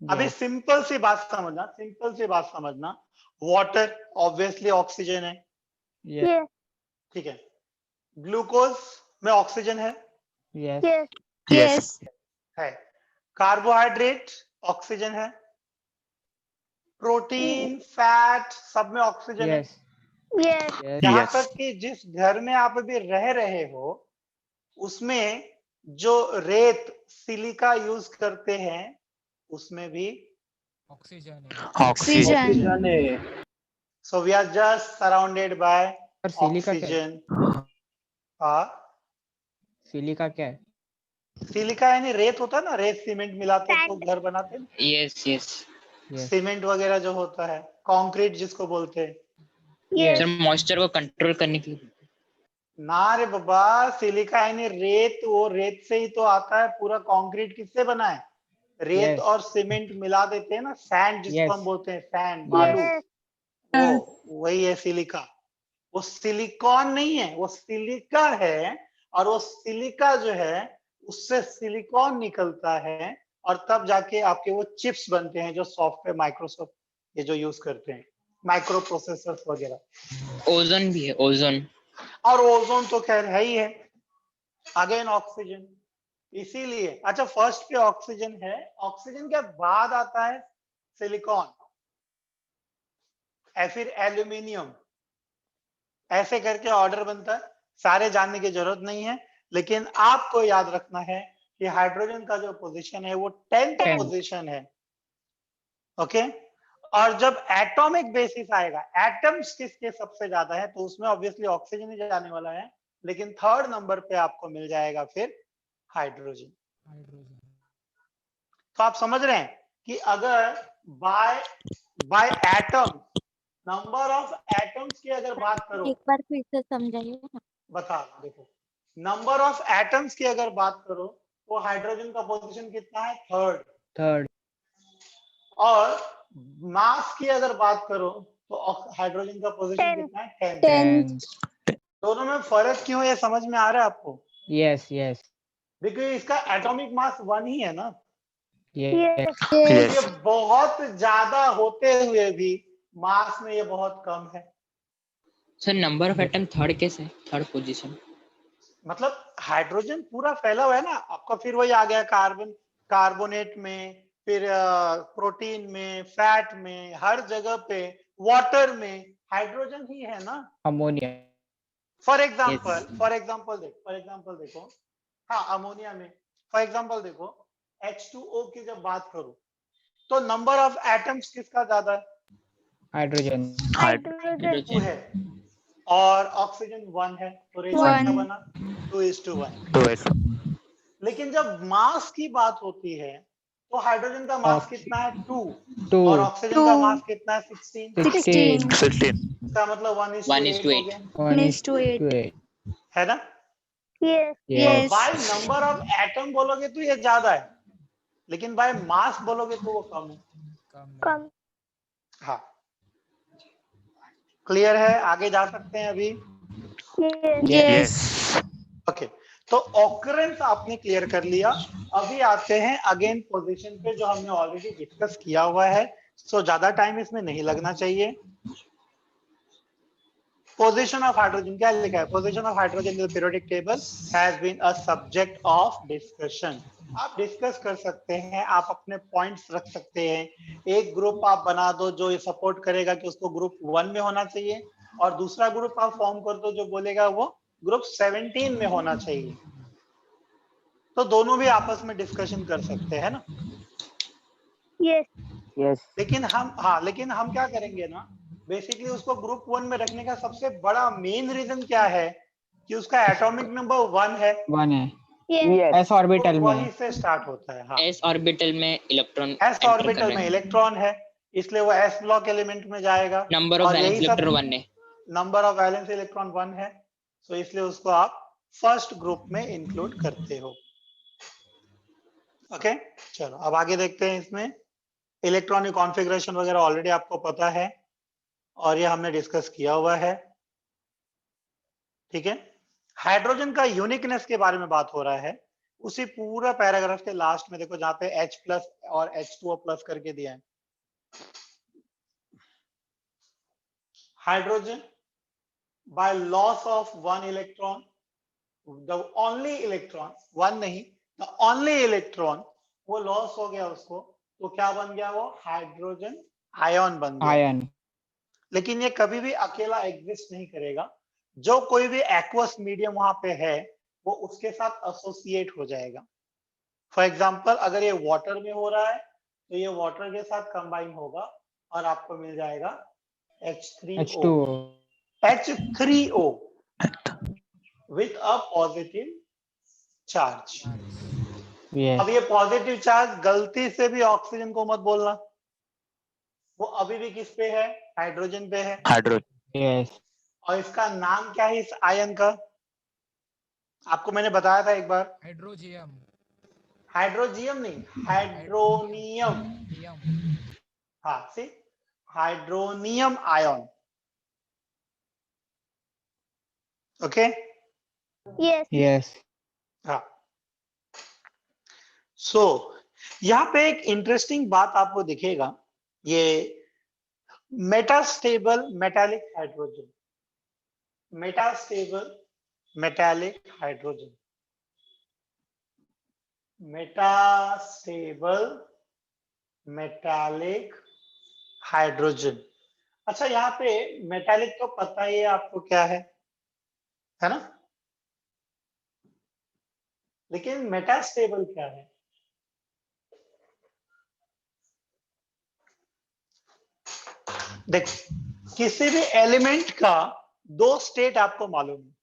Speaker 3: अभी
Speaker 2: Yes.
Speaker 3: सिंपल सी बात समझना, वाटर ऑब्वियसली ऑक्सीजन है,
Speaker 2: Yes.
Speaker 6: Yes.
Speaker 3: ठीक है, ग्लूकोज में ऑक्सीजन है,
Speaker 2: Yes.
Speaker 6: Yes.
Speaker 5: Yes.
Speaker 3: है, कार्बोहाइड्रेट ऑक्सीजन है, प्रोटीन फैट सब में ऑक्सीजन है।
Speaker 2: Yes.
Speaker 6: Yes.
Speaker 2: Yes.
Speaker 3: यहाँ
Speaker 5: Yes.
Speaker 3: तक कि जिस घर में आप अभी रह रहे हो उसमें जो रेत सिलिका यूज करते हैं उसमें भी
Speaker 1: ऑक्सीजन है।
Speaker 5: Oxygen.
Speaker 3: So we are just surrounded by
Speaker 2: और सिलिका क्या है?
Speaker 3: ऑक्सीजन। हाँ,
Speaker 2: सिलिका क्या है?
Speaker 3: सिलिका यानी रेत होता है ना, रेत सीमेंट मिलाते हैं तो घर बनाते हैं,
Speaker 7: Yes, yes.
Speaker 2: Yes.
Speaker 3: सीमेंट वगैरह जो होता है, कंक्रीट जिसको बोलते हैं।
Speaker 6: Yes.
Speaker 7: सर मॉइस्चर को कंट्रोल करने के लिए।
Speaker 3: ना रे बाबा, सिलिका यानी रेत, वो रेत से ही तो आता है। पूरा कंक्रीट किससे बना है? रेत
Speaker 2: Yes.
Speaker 3: और सीमेंट मिला देते हैं ना, सैंड जिसको
Speaker 2: Yes.
Speaker 3: हम बोलते हैं, सैंड बालू,
Speaker 6: Yes.
Speaker 3: वो वही है सिलिका। वो सिलिकॉन नहीं है, वो सिलिका है। और वो सिलिका जो है उससे सिलिकॉन निकलता है और तब जाके आपके वो चिप्स बनते हैं जो सॉफ्टवेयर माइक्रोसॉफ्ट ये जो यूज करते हैं, माइक्रो प्रोसेसर्स वगैरह।
Speaker 7: ओजोन भी है, ओजोन।
Speaker 3: और ओजोन तो खैर है ही है, अगेन ऑक्सीजन। इसीलिए अच्छा, फर्स्ट पे ऑक्सीजन है, ऑक्सीजन के बाद आता है सिलिकॉन, फिर एल्यूमिनियम, ऐसे करके ऑर्डर बनता है। सारे जानने की जरूरत नहीं है, लेकिन आपको याद रखना है कि हाइड्रोजन का जो पोजीशन है वो 10th
Speaker 2: 10th
Speaker 3: पोजीशन है। ओके, और जब एटॉमिक बेसिस आएगा, एटम्स किसके सबसे ज्यादा है, तो उसमें ऑब्वियसली ऑक्सीजन ही जाने वाला है, लेकिन 3rd नंबर पे आपको मिल जाएगा फिर हाइड्रोजन।
Speaker 1: हाइड्रोजन।
Speaker 3: तो आप समझ रहे हैं कि अगर by atom, number of atoms की अगर बात करो,
Speaker 6: एक बार फिर से समझाइए ना।
Speaker 3: बता देखो, नंबर ऑफ एटम्स की अगर बात करो तो हाइड्रोजन का पोजीशन कितना है? 3rd।
Speaker 2: Third.
Speaker 3: और मास की अगर बात करो तो हाइड्रोजन का पोजीशन
Speaker 6: 10th।
Speaker 3: कितना है? 10th।
Speaker 2: 10th.
Speaker 3: दोनों में फर्क क्यों है, ये समझ में आ रहा है आपको?
Speaker 2: Yes. Yes.
Speaker 3: बिकॉज इसका एटॉमिक मास 1 ही है ना।
Speaker 2: Yes.
Speaker 3: ये
Speaker 5: Yes.
Speaker 3: बहुत ज्यादा होते हुए भी मास में ये बहुत कम है।
Speaker 7: Sir number of atom third कैसे? Third position.
Speaker 3: मतलब हाइड्रोजन पूरा फैला हुआ है ना आपका, फिर वही आ गया कार्बोनेट में, फिर प्रोटीन में, फैट में, हर जगह पे, वाटर में हाइड्रोजन ही है ना।
Speaker 2: Ammonia.
Speaker 3: फॉर एग्जाम्पल देखो, हाँ अमोनिया में फॉर एग्जाम्पल देखो, H2O की जब बात करो तो नंबर ऑफ एटम्स किसका ज्यादा है?
Speaker 2: Hydrogen.
Speaker 6: Hydrogen.
Speaker 3: 2 है, और ऑक्सीजन 1 है, तो रेशियो
Speaker 6: One.
Speaker 3: क्या बना? 2:1।
Speaker 5: 2s.
Speaker 3: लेकिन जब मास की बात होती है तो हाइड्रोजन का मास
Speaker 2: Oxy-
Speaker 3: कितना है? 2,
Speaker 2: 2.
Speaker 3: और ऑक्सीजन का
Speaker 6: 2.
Speaker 3: मास कितना है? 16।
Speaker 2: 16.
Speaker 5: 16.
Speaker 3: इसका मतलब 1:8 हो गया,
Speaker 2: 1:8.
Speaker 3: है ना।
Speaker 6: Yes.
Speaker 2: Yes.
Speaker 3: By number of atom बोलोगे तो ये ज्यादा है, लेकिन बाय मास बोलोगे तो वो कम है।
Speaker 6: Come.
Speaker 3: हाँ, क्लियर है? आगे जा सकते हैं अभी।
Speaker 6: Yes.
Speaker 5: Yes.
Speaker 3: ओके, तो ऑकरेंस आपने क्लियर कर लिया। अभी आते हैं अगेन पोजीशन पे, जो हमने ऑलरेडी डिस्कस किया हुआ है, सो ज्यादा टाइम इसमें नहीं लगना चाहिए। पोजीशन ऑफ हाइड्रोजन क्या लिखा है? Position of hydrogen in the periodic table has been a subject of discussion. आप डिस्कस कर सकते हैं, आप अपने पॉइंट्स रख सकते हैं। एक ग्रुप आप बना दो जो ये सपोर्ट करेगा कि उसको ग्रुप 1 में होना चाहिए, और दूसरा ग्रुप आप फॉर्म कर दो जो बोलेगा वो ग्रुप 17 में होना चाहिए। तो दोनों भी आपस में डिस्कशन कर सकते हैं ना।
Speaker 6: Yes.
Speaker 4: Yes.
Speaker 3: लेकिन हम क्या करेंगे ना, बेसिकली उसको ग्रुप 1 में रखने का सबसे बड़ा मेन रीजन क्या है कि उसका एटॉमिक नंबर 1 है,
Speaker 2: 1 है.
Speaker 6: Yes.
Speaker 4: Yes.
Speaker 2: S ऑर्बिटल
Speaker 3: तो वहीं
Speaker 2: में.
Speaker 3: से स्टार्ट होता है। हाँ,
Speaker 7: एस ऑर्बिटल में इलेक्ट्रॉन
Speaker 3: एस ऑर्बिटल में इलेक्ट्रॉन है, इसलिए वो एस ब्लॉक एलिमेंट में जाएगा।
Speaker 7: नंबर ऑफ
Speaker 3: और
Speaker 7: वैलेंस
Speaker 3: यही सब
Speaker 7: इलेक्ट्रॉन 1 है।
Speaker 3: नंबर ऑफ वैलेंस इलेक्ट्रॉन 1 है, तो इसलिए उसको आप फर्स्ट ग्रुप में इंक्लूड करते हो। ओके, चलो अब आगे देखते हैं। इसमें इलेक्ट्रॉनिक कॉन्फ़िगरेशन वगैरह ऑलरेडी आपको पता है। और ये हमने डिस्कस किया हुआ है। ठीक है, हाइड्रोजन का यूनिकनेस के बारे में बात हो रहा है। उसी पूरा पैराग्राफ के लास्ट में देखो जहां पे H प्लस और H2O प्लस करके दिया है। Hydrogen by loss of one electron, the only electron, one नहीं, द ओनली इलेक्ट्रॉन, वो लॉस हो गया उसको, तो क्या बन गया? वो हाइड्रोजन आयन बन गया।
Speaker 2: आयन।
Speaker 3: लेकिन ये कभी भी अकेला एग्जिस्ट नहीं करेगा। जो कोई भी एक्वस मीडियम वहां पे है वो उसके साथ एसोसिएट हो जाएगा। फॉर एग्जांपल अगर ये वाटर में हो रहा है तो ये वाटर के साथ कंबाइन होगा और आपको मिल जाएगा H3O, H3O with a positive charge।
Speaker 2: Yes.
Speaker 3: अब ये पॉजिटिव चार्ज गलती से भी ऑक्सीजन को मत बोलना, वो अभी भी किस पे है? हाइड्रोजन पे है।
Speaker 2: Yes.
Speaker 3: और इसका नाम क्या है इस आयन का? आपको मैंने बताया था एक बार,
Speaker 1: हाइड्रोजियम।
Speaker 3: हाइड्रोजियम नहीं, हाइड्रोनियम।
Speaker 1: नियम।
Speaker 3: हाँ, see, hydronium ion. Okay,
Speaker 6: Yes.
Speaker 2: Yes.
Speaker 3: हाँ। सो यहाँ पे एक इंटरेस्टिंग बात आपको दिखेगा, ये metastable metallic hydrogen, metastable metallic hydrogen, metastable metallic hydrogen. अच्छा, यहाँ पे मेटालिक तो पता ही है आपको क्या है ना? लेकिन मेटास्टेबल क्या है? देख, किसी भी एलिमेंट का दो स्टेट आपको मालूम है।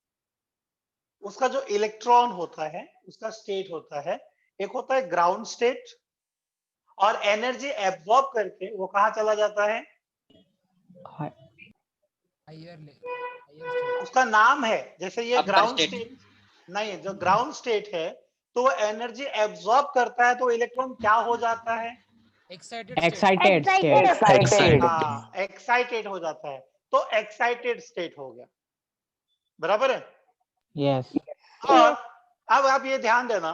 Speaker 3: उसका जो इलेक्ट्रॉन होता है उसका स्टेट होता है, एक होता है ग्राउंड स्टेट, और एनर्जी एब्जॉर्ब करके वो कहां चला जाता है? उसका नाम है, जैसे ये ग्राउंड स्टेट नहीं है, जो ग्राउंड स्टेट है तो वो एनर्जी एब्जॉर्ब करता है तो इलेक्ट्रॉन क्या हो जाता है?
Speaker 1: Excited
Speaker 2: Excited state.
Speaker 4: Excited.
Speaker 3: हाँ, एक्साइटेड हो जाता है, तो एक्साइटेड स्टेट हो गया। बराबर है?
Speaker 2: Yes.
Speaker 3: और अब आप ये ध्यान देना,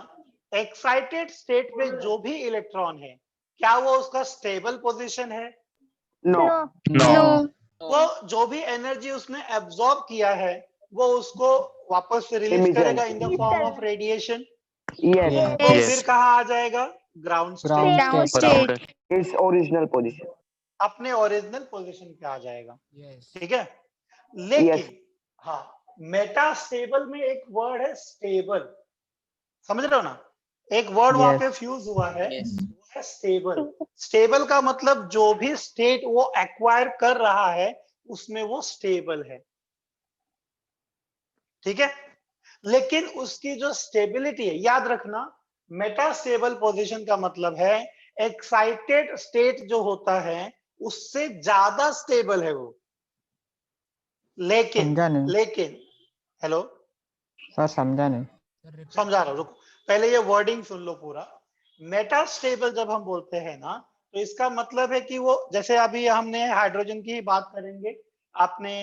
Speaker 3: एक्साइटेड स्टेट में जो भी इलेक्ट्रॉन है क्या वो उसका स्टेबल पोजीशन है?
Speaker 4: No.
Speaker 6: No.
Speaker 3: वो जो भी एनर्जी उसने एब्जॉर्ब किया है वो उसको वापस से रिलीज
Speaker 4: Emission.
Speaker 3: करेगा in the form of radiation.
Speaker 4: Yes.
Speaker 3: तो
Speaker 6: Yes.
Speaker 3: फिर कहाँ आ जाएगा? Ground
Speaker 2: Ground
Speaker 3: state,
Speaker 6: Ground
Speaker 2: state.
Speaker 6: state.
Speaker 4: Its original position.
Speaker 3: अपने ओरिजिनल पोजीशन पे आ जाएगा।
Speaker 1: यस।
Speaker 3: ठीक है, लेकिन हाँ, मेटास्टेबल में एक वर्ड है स्टेबल, समझ रहे हो ना? एक वर्ड वहां
Speaker 2: Yes.
Speaker 3: पे फ्यूज हुआ है,
Speaker 7: Yes.
Speaker 3: वो है स्टेबल। स्टेबल का मतलब जो भी स्टेट वो एक्वायर कर रहा है उसमें वो स्टेबल है। ठीक है, लेकिन उसकी जो स्टेबिलिटी है, याद रखना, मेटास्टेबल पोजीशन का मतलब है एक्साइटेड स्टेट जो होता है उससे ज्यादा स्टेबल है वो। लेकिन
Speaker 2: समझा नहीं
Speaker 3: लेकिन हेलो
Speaker 2: सर, समझा नहीं।
Speaker 3: समझा रहा हूं, रुको, पहले ये वर्डिंग सुन लो पूरा। मेटास्टेबल जब हम बोलते हैं ना तो इसका मतलब है कि वो, जैसे अभी हमने हाइड्रोजन की ही बात करेंगे, आपने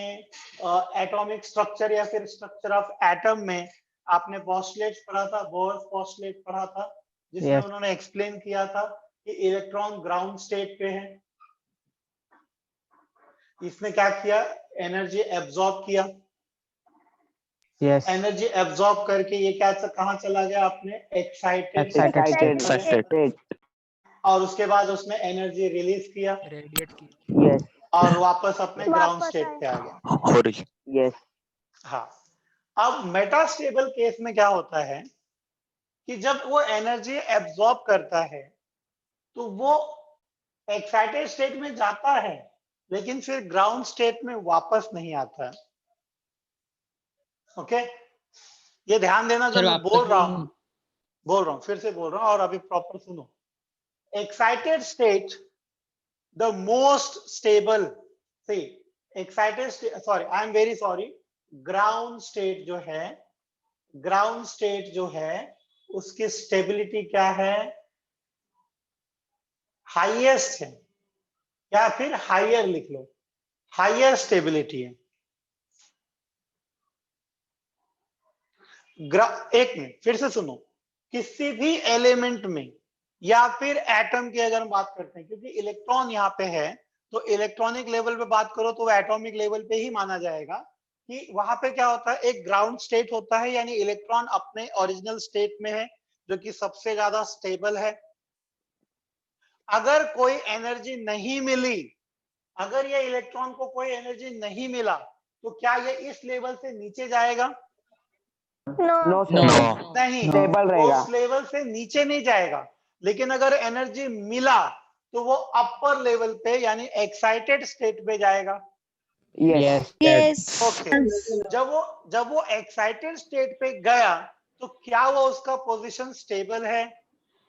Speaker 3: एटॉमिक स्ट्रक्चर या फिर स्ट्रक्चर ऑफ एटम में आपने पोस्टुलेट्स पढ़ा था, बोर्स पोस्टुलेट पढ़ा था, जिसमें
Speaker 2: Yes.
Speaker 3: उन्होंने एक्सप्लेन किया था कि इलेक्ट्रॉन ग्राउंड स्टेट पे है, इसने क्या किया? एनर्जी एब्जॉर्ब किया,
Speaker 2: Yes.
Speaker 3: एनर्जी एब्जॉर्ब करके ये क्या कहां चला गया? आपने एक्साइटेड
Speaker 2: Excited
Speaker 4: Excited.
Speaker 3: और उसके बाद उसने एनर्जी रिलीज किया
Speaker 1: रेडिएट की।
Speaker 4: Yes.
Speaker 3: और वापस अपने ग्राउंड
Speaker 6: वापस
Speaker 3: स्टेट
Speaker 6: आया।
Speaker 3: पे आ गया।
Speaker 4: Yes.
Speaker 3: हाँ, अब मेटास्टेबल केस में क्या होता है कि जब वो एनर्जी एब्जॉर्ब करता है तो वो एक्साइटेड स्टेट में जाता है लेकिन फिर ग्राउंड स्टेट में वापस नहीं आता है। ओके, ये ध्यान देना जब
Speaker 7: सर
Speaker 3: मैं
Speaker 7: वापस
Speaker 3: बोल रहा हूं, फिर से बोल रहा हूं और अभी प्रॉपर सुनो। Excited state the most stable, see, excited, sorry, I am very sorry, ground state जो है, ग्राउंड स्टेट जो है उसकी स्टेबिलिटी क्या है? हाईएस्ट है, या फिर हायर लिख लो, हायर स्टेबिलिटी है। एक मिनट फिर से सुनो, किसी भी एलिमेंट में या फिर एटम की अगर हम बात करते हैं, क्योंकि इलेक्ट्रॉन यहाँ पे है, तो इलेक्ट्रॉनिक लेवल पे बात करो तो वो एटॉमिक लेवल पे ही माना जाएगा कि वहां पे क्या होता है, एक ग्राउंड स्टेट होता है, यानी इलेक्ट्रॉन अपने ओरिजिनल स्टेट में है, जो कि सबसे ज्यादा स्टेबल है। अगर कोई एनर्जी नहीं मिली, अगर ये इलेक्ट्रॉन को कोई एनर्जी नहीं मिला, तो क्या ये इस लेवल से नीचे जाएगा?
Speaker 6: नो
Speaker 4: नो
Speaker 7: नो
Speaker 4: सर,
Speaker 3: नहीं,
Speaker 4: स्टेबल
Speaker 3: वो
Speaker 4: रहेगा।
Speaker 3: उस लेवल से नीचे नहीं जाएगा। लेकिन अगर एनर्जी मिला तो वो अपर लेवल पे यानी एक्साइटेड स्टेट पे जाएगा।
Speaker 4: Yes
Speaker 2: Yes.
Speaker 3: ओके, जब वो एक्साइटेड स्टेट पे गया तो क्या वो उसका पोजीशन स्टेबल है?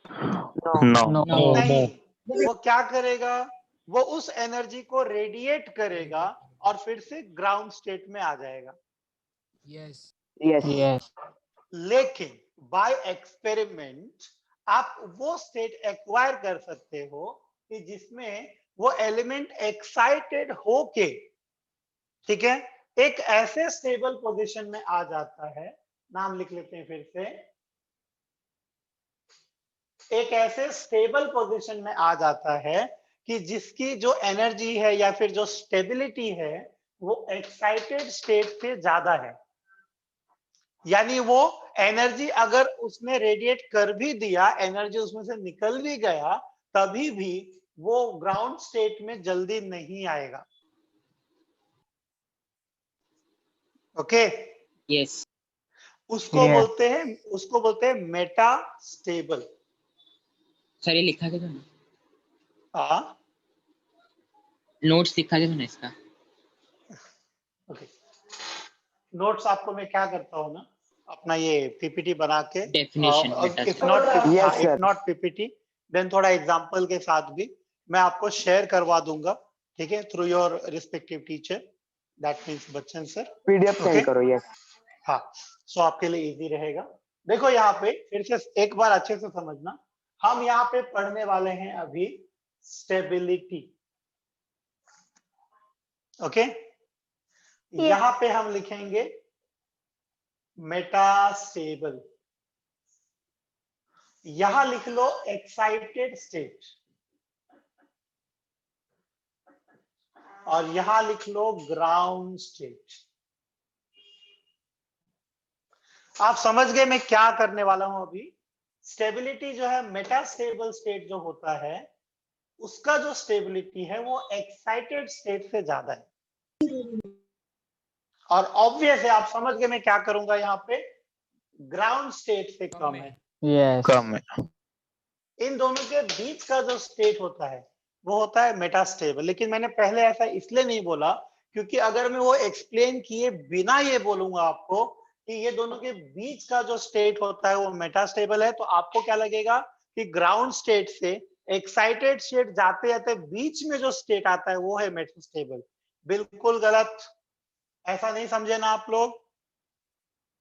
Speaker 4: No
Speaker 2: No.
Speaker 3: नहीं, वो क्या करेगा, वो उस एनर्जी को रेडिएट करेगा और फिर से ग्राउंड स्टेट में आ जाएगा।
Speaker 1: Yes.
Speaker 4: Yes
Speaker 2: Yes.
Speaker 3: लेकिन बाय एक्सपेरिमेंट आप वो स्टेट एक्वायर कर सकते हो कि जिसमें वो एलिमेंट एक्साइटेड होके, ठीक है, एक ऐसे स्टेबल पोजीशन में आ जाता है, नाम लिख लेते हैं फिर से, एक ऐसे स्टेबल पोजीशन में आ जाता है कि जिसकी जो एनर्जी है या फिर जो स्टेबिलिटी है वो एक्साइटेड स्टेट से ज्यादा है। यानी वो एनर्जी अगर उसने रेडिएट कर भी दिया, एनर्जी उसमें से निकल भी गया, तभी भी वो ग्राउंड स्टेट में जल्दी नहीं आएगा। ओके,
Speaker 7: यस
Speaker 3: उसको
Speaker 2: Yes.
Speaker 3: बोलते हैं मेटा स्टेबल।
Speaker 7: सर, ये लिखा के तो ना,
Speaker 3: हाँ,
Speaker 7: नोट्स लिखा के तो ना इसका।
Speaker 3: ओके, नोट्स आपको मैं क्या करता हूँ ना, अपना ये पीपीटी बना के,
Speaker 7: definition
Speaker 3: if not
Speaker 4: sir.
Speaker 3: PPT then थोड़ा एग्जांपल के साथ भी मैं आपको शेयर करवा दूंगा, ठीक है, through your respective teacher, that means Bachchan sir.
Speaker 4: PDF
Speaker 3: okay,
Speaker 4: send करो। यस
Speaker 3: हाँ, सो आपके लिए इजी रहेगा। देखो यहाँ पे फिर से एक बार अच्छे से समझना, हम यहाँ पे पढ़ने वाले हैं अभी स्टेबिलिटी। ओके, यहाँ पे हम लिखेंगे मेटास्टेबल, यहां लिख लो एक्साइटेड स्टेट, और यहां लिख लो ग्राउंड स्टेट। आप समझ गए मैं क्या करने वाला हूं अभी? स्टेबिलिटी जो है, मेटास्टेबल स्टेट जो होता है, उसका जो स्टेबिलिटी है वो एक्साइटेड स्टेट से ज्यादा है। और ऑब्वियस है, आप समझ गए मैं क्या करूंगा, यहाँ पे ग्राउंड स्टेट से कम है।
Speaker 2: Yes.
Speaker 3: इन दोनों के बीच का जो स्टेट होता है वो होता है मेटास्टेबल। लेकिन मैंने पहले ऐसा इसलिए नहीं बोला क्योंकि अगर मैं वो एक्सप्लेन किए बिना ये बोलूंगा आपको कि ये दोनों के बीच का जो स्टेट होता है वो मेटास्टेबल है, तो आपको क्या लगेगा कि ग्राउंड स्टेट से एक्साइटेड स्टेट जाते जाते बीच में जो स्टेट आता है वो है मेटास्टेबल। बिल्कुल गलत, ऐसा नहीं समझे ना आप लोग।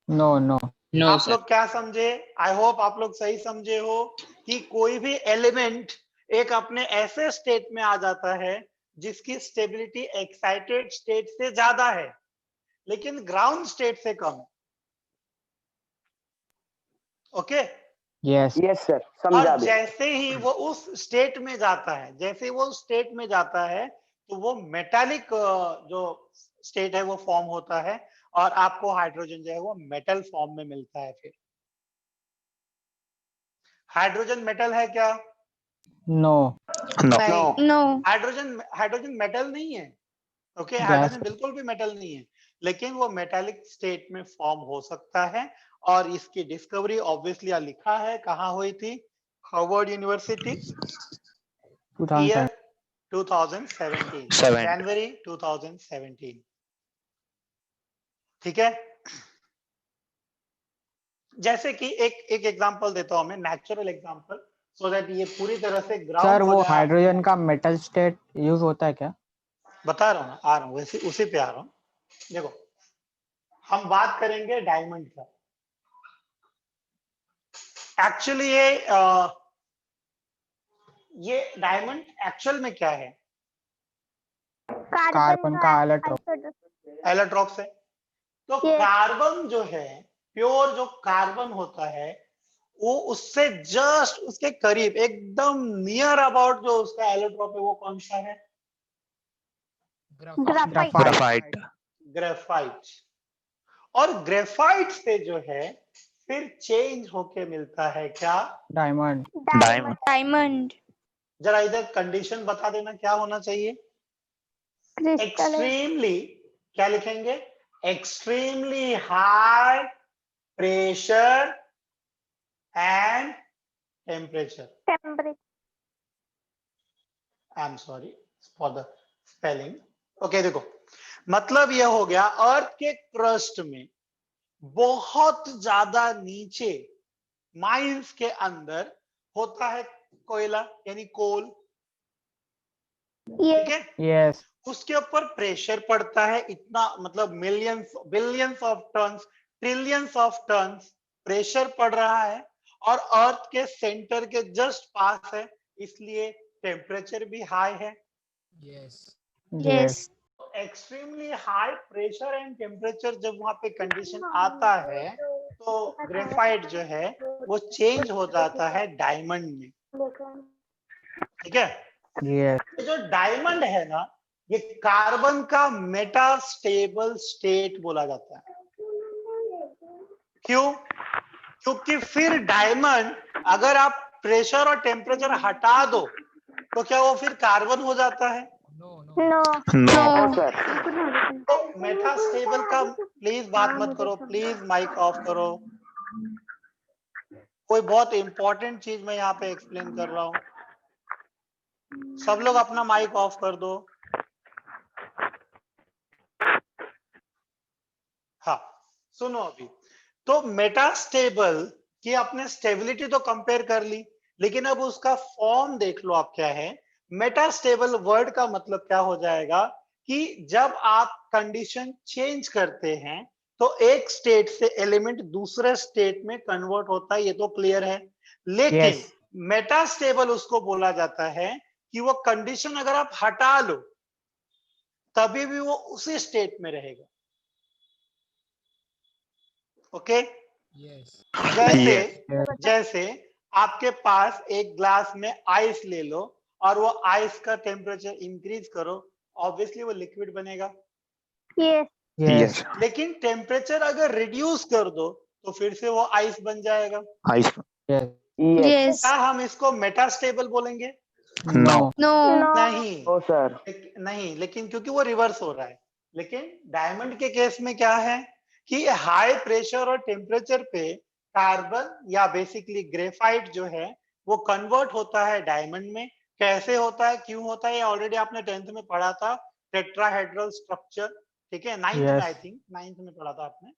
Speaker 2: No. No.
Speaker 7: नो
Speaker 3: आप
Speaker 7: सर।
Speaker 3: लोग क्या समझे? आई होप आप लोग सही समझे हो कि कोई भी एलिमेंट एक अपने ऐसे स्टेट में आ जाता है जिसकी स्टेबिलिटी एक्साइटेड स्टेट से ज्यादा है लेकिन ग्राउंड स्टेट से कम है। Okay,
Speaker 2: Yes.
Speaker 4: यस सर, समझा
Speaker 3: और
Speaker 4: भी।
Speaker 3: जैसे ही वो उस स्टेट में जाता है, जैसे वो स्टेट में जाता है तो वो मेटालिक जो स्टेट है वो फॉर्म होता है और आपको हाइड्रोजन जो है वो मेटल फॉर्म में मिलता है। फिर हाइड्रोजन मेटल है क्या?
Speaker 2: No.
Speaker 3: नहीं,
Speaker 6: नो
Speaker 3: हाइड्रोजन मेटल नहीं है। Okay,
Speaker 2: Gas.
Speaker 3: हाइड्रोजन बिल्कुल भी मेटल नहीं है, लेकिन वो मेटालिक स्टेट में फॉर्म हो सकता है। और इसकी डिस्कवरी ऑब्वियसली लिखा है, कहाँ हुई थी? Harvard university,
Speaker 2: 2007.
Speaker 3: ईयर 2017, जनवरी 2017। ठीक है, जैसे कि एक एग्जांपल देता हूं मैं, नेचुरल एग्जांपल, सो दैट ये पूरी तरह से ग्राउंड
Speaker 2: सर
Speaker 3: हो
Speaker 2: वो
Speaker 3: जाए।
Speaker 2: हाइड्रोजन का मेटल स्टेट यूज होता है क्या?
Speaker 3: बता रहा हूं ना, आ रहा हूं, वैसे उसी पे आ रहा हूं। देखो, हम बात करेंगे डायमंड का। एक्चुअली ये डायमंड एक्चुअल में क्या है?
Speaker 2: कार्बन का एलोट्रोप।
Speaker 3: एलोट्रोप से। तो
Speaker 6: Yes.
Speaker 3: कार्बन जो है, प्योर जो कार्बन होता है, वो उससे जस्ट उसके करीब एकदम नियर अबाउट जो उसका एलोट्रोप है वो कौन सा है?
Speaker 1: ग्राफाइट।
Speaker 5: ग्राफाइट।
Speaker 3: ग्रेफाइट। और ग्रेफाइट से जो है फिर चेंज होके मिलता है क्या?
Speaker 2: डायमंड।
Speaker 5: डायमंड।
Speaker 6: डायमंड।
Speaker 3: जरा इधर कंडीशन बता देना क्या होना चाहिए?
Speaker 6: क्रिस्टल।
Speaker 3: एक्सट्रीमली, क्या लिखेंगे? Extremely high pressure and temperature.
Speaker 6: Temperature.
Speaker 3: I am sorry for the spelling. Okay, देखो मतलब यह हो गया, अर्थ के क्रस्ट में बहुत ज्यादा नीचे माइंस के अंदर होता है कोयला यानी कोल, ठीक है?
Speaker 2: यस।
Speaker 3: उसके ऊपर प्रेशर पड़ता है इतना, मतलब millions billions of tons, trillions of tons pressure पड़ रहा है, और अर्थ के सेंटर के जस्ट पास है, इसलिए टेम्परेचर भी हाई है।
Speaker 1: Yes.
Speaker 2: Yes.
Speaker 3: Extremely high pressure and temperature जब वहां पे कंडीशन आता है तो ग्रेफाइट जो है वो चेंज हो जाता है डायमंड में, ठीक है?
Speaker 2: यस।
Speaker 3: ये जो डायमंड है ना, ये कार्बन का मेटास्टेबल स्टेट बोला जाता है। क्यों? क्योंकि फिर डायमंड अगर आप प्रेशर और टेम्परेचर हटा दो तो क्या वो फिर कार्बन हो जाता है?
Speaker 1: No no.
Speaker 6: No.
Speaker 5: No.
Speaker 4: Sir.
Speaker 3: तो मेटास्टेबल का प्लीज बात मत करो, प्लीज माइक ऑफ करो। कोई बहुत इंपॉर्टेंट चीज मैं यहाँ पे एक्सप्लेन कर रहा हूँ, सब लोग अपना माइक ऑफ कर दो। हाँ सुनो, अभी तो मेटास्टेबल की आपने स्टेबिलिटी तो कंपेयर कर ली, लेकिन अब उसका फॉर्म देख लो आप क्या है। मेटास्टेबल वर्ड का मतलब क्या हो जाएगा कि जब आप कंडीशन चेंज करते हैं तो एक स्टेट से एलिमेंट दूसरे स्टेट में कन्वर्ट होता है, ये तो क्लियर है। लेकिन
Speaker 2: Yes.
Speaker 3: मेटास्टेबल उसको बोला जाता है कि वो कंडीशन अगर आप हटा लो तभी भी वो उसी स्टेट में रहेगा। ओके?
Speaker 1: यस।
Speaker 3: जैसे
Speaker 2: Yes.
Speaker 3: जैसे आपके पास एक ग्लास में आइस ले लो और वो आइस का टेम्परेचर इंक्रीज करो, ऑब्वियसली वो लिक्विड बनेगा।
Speaker 6: यस।
Speaker 2: Yes.
Speaker 3: लेकिन टेम्परेचर अगर रिड्यूस कर दो तो फिर से वो आइस बन जाएगा।
Speaker 5: आइस।
Speaker 2: Yes.
Speaker 6: यस।
Speaker 3: क्या हम इसको मेटास्टेबल बोलेंगे?
Speaker 2: No.
Speaker 6: नो।
Speaker 3: नहीं।
Speaker 4: No sir.
Speaker 3: नहीं, लेकिन क्योंकि वो रिवर्स हो रहा है। लेकिन डायमंड के केस में क्या है कि हाई प्रेशर और टेम्परेचर पे कार्बन या बेसिकली ग्रेफाइट जो है वो कन्वर्ट होता है डायमंड में। कैसे होता है, क्यों होता है, ये ऑलरेडी आपने 10th में पढ़ा था, टेट्राहेड्रल स्ट्रक्चर, ठीक है? 9th में,
Speaker 2: Yes.
Speaker 3: आई थिंक 9th में पढ़ा था आपने।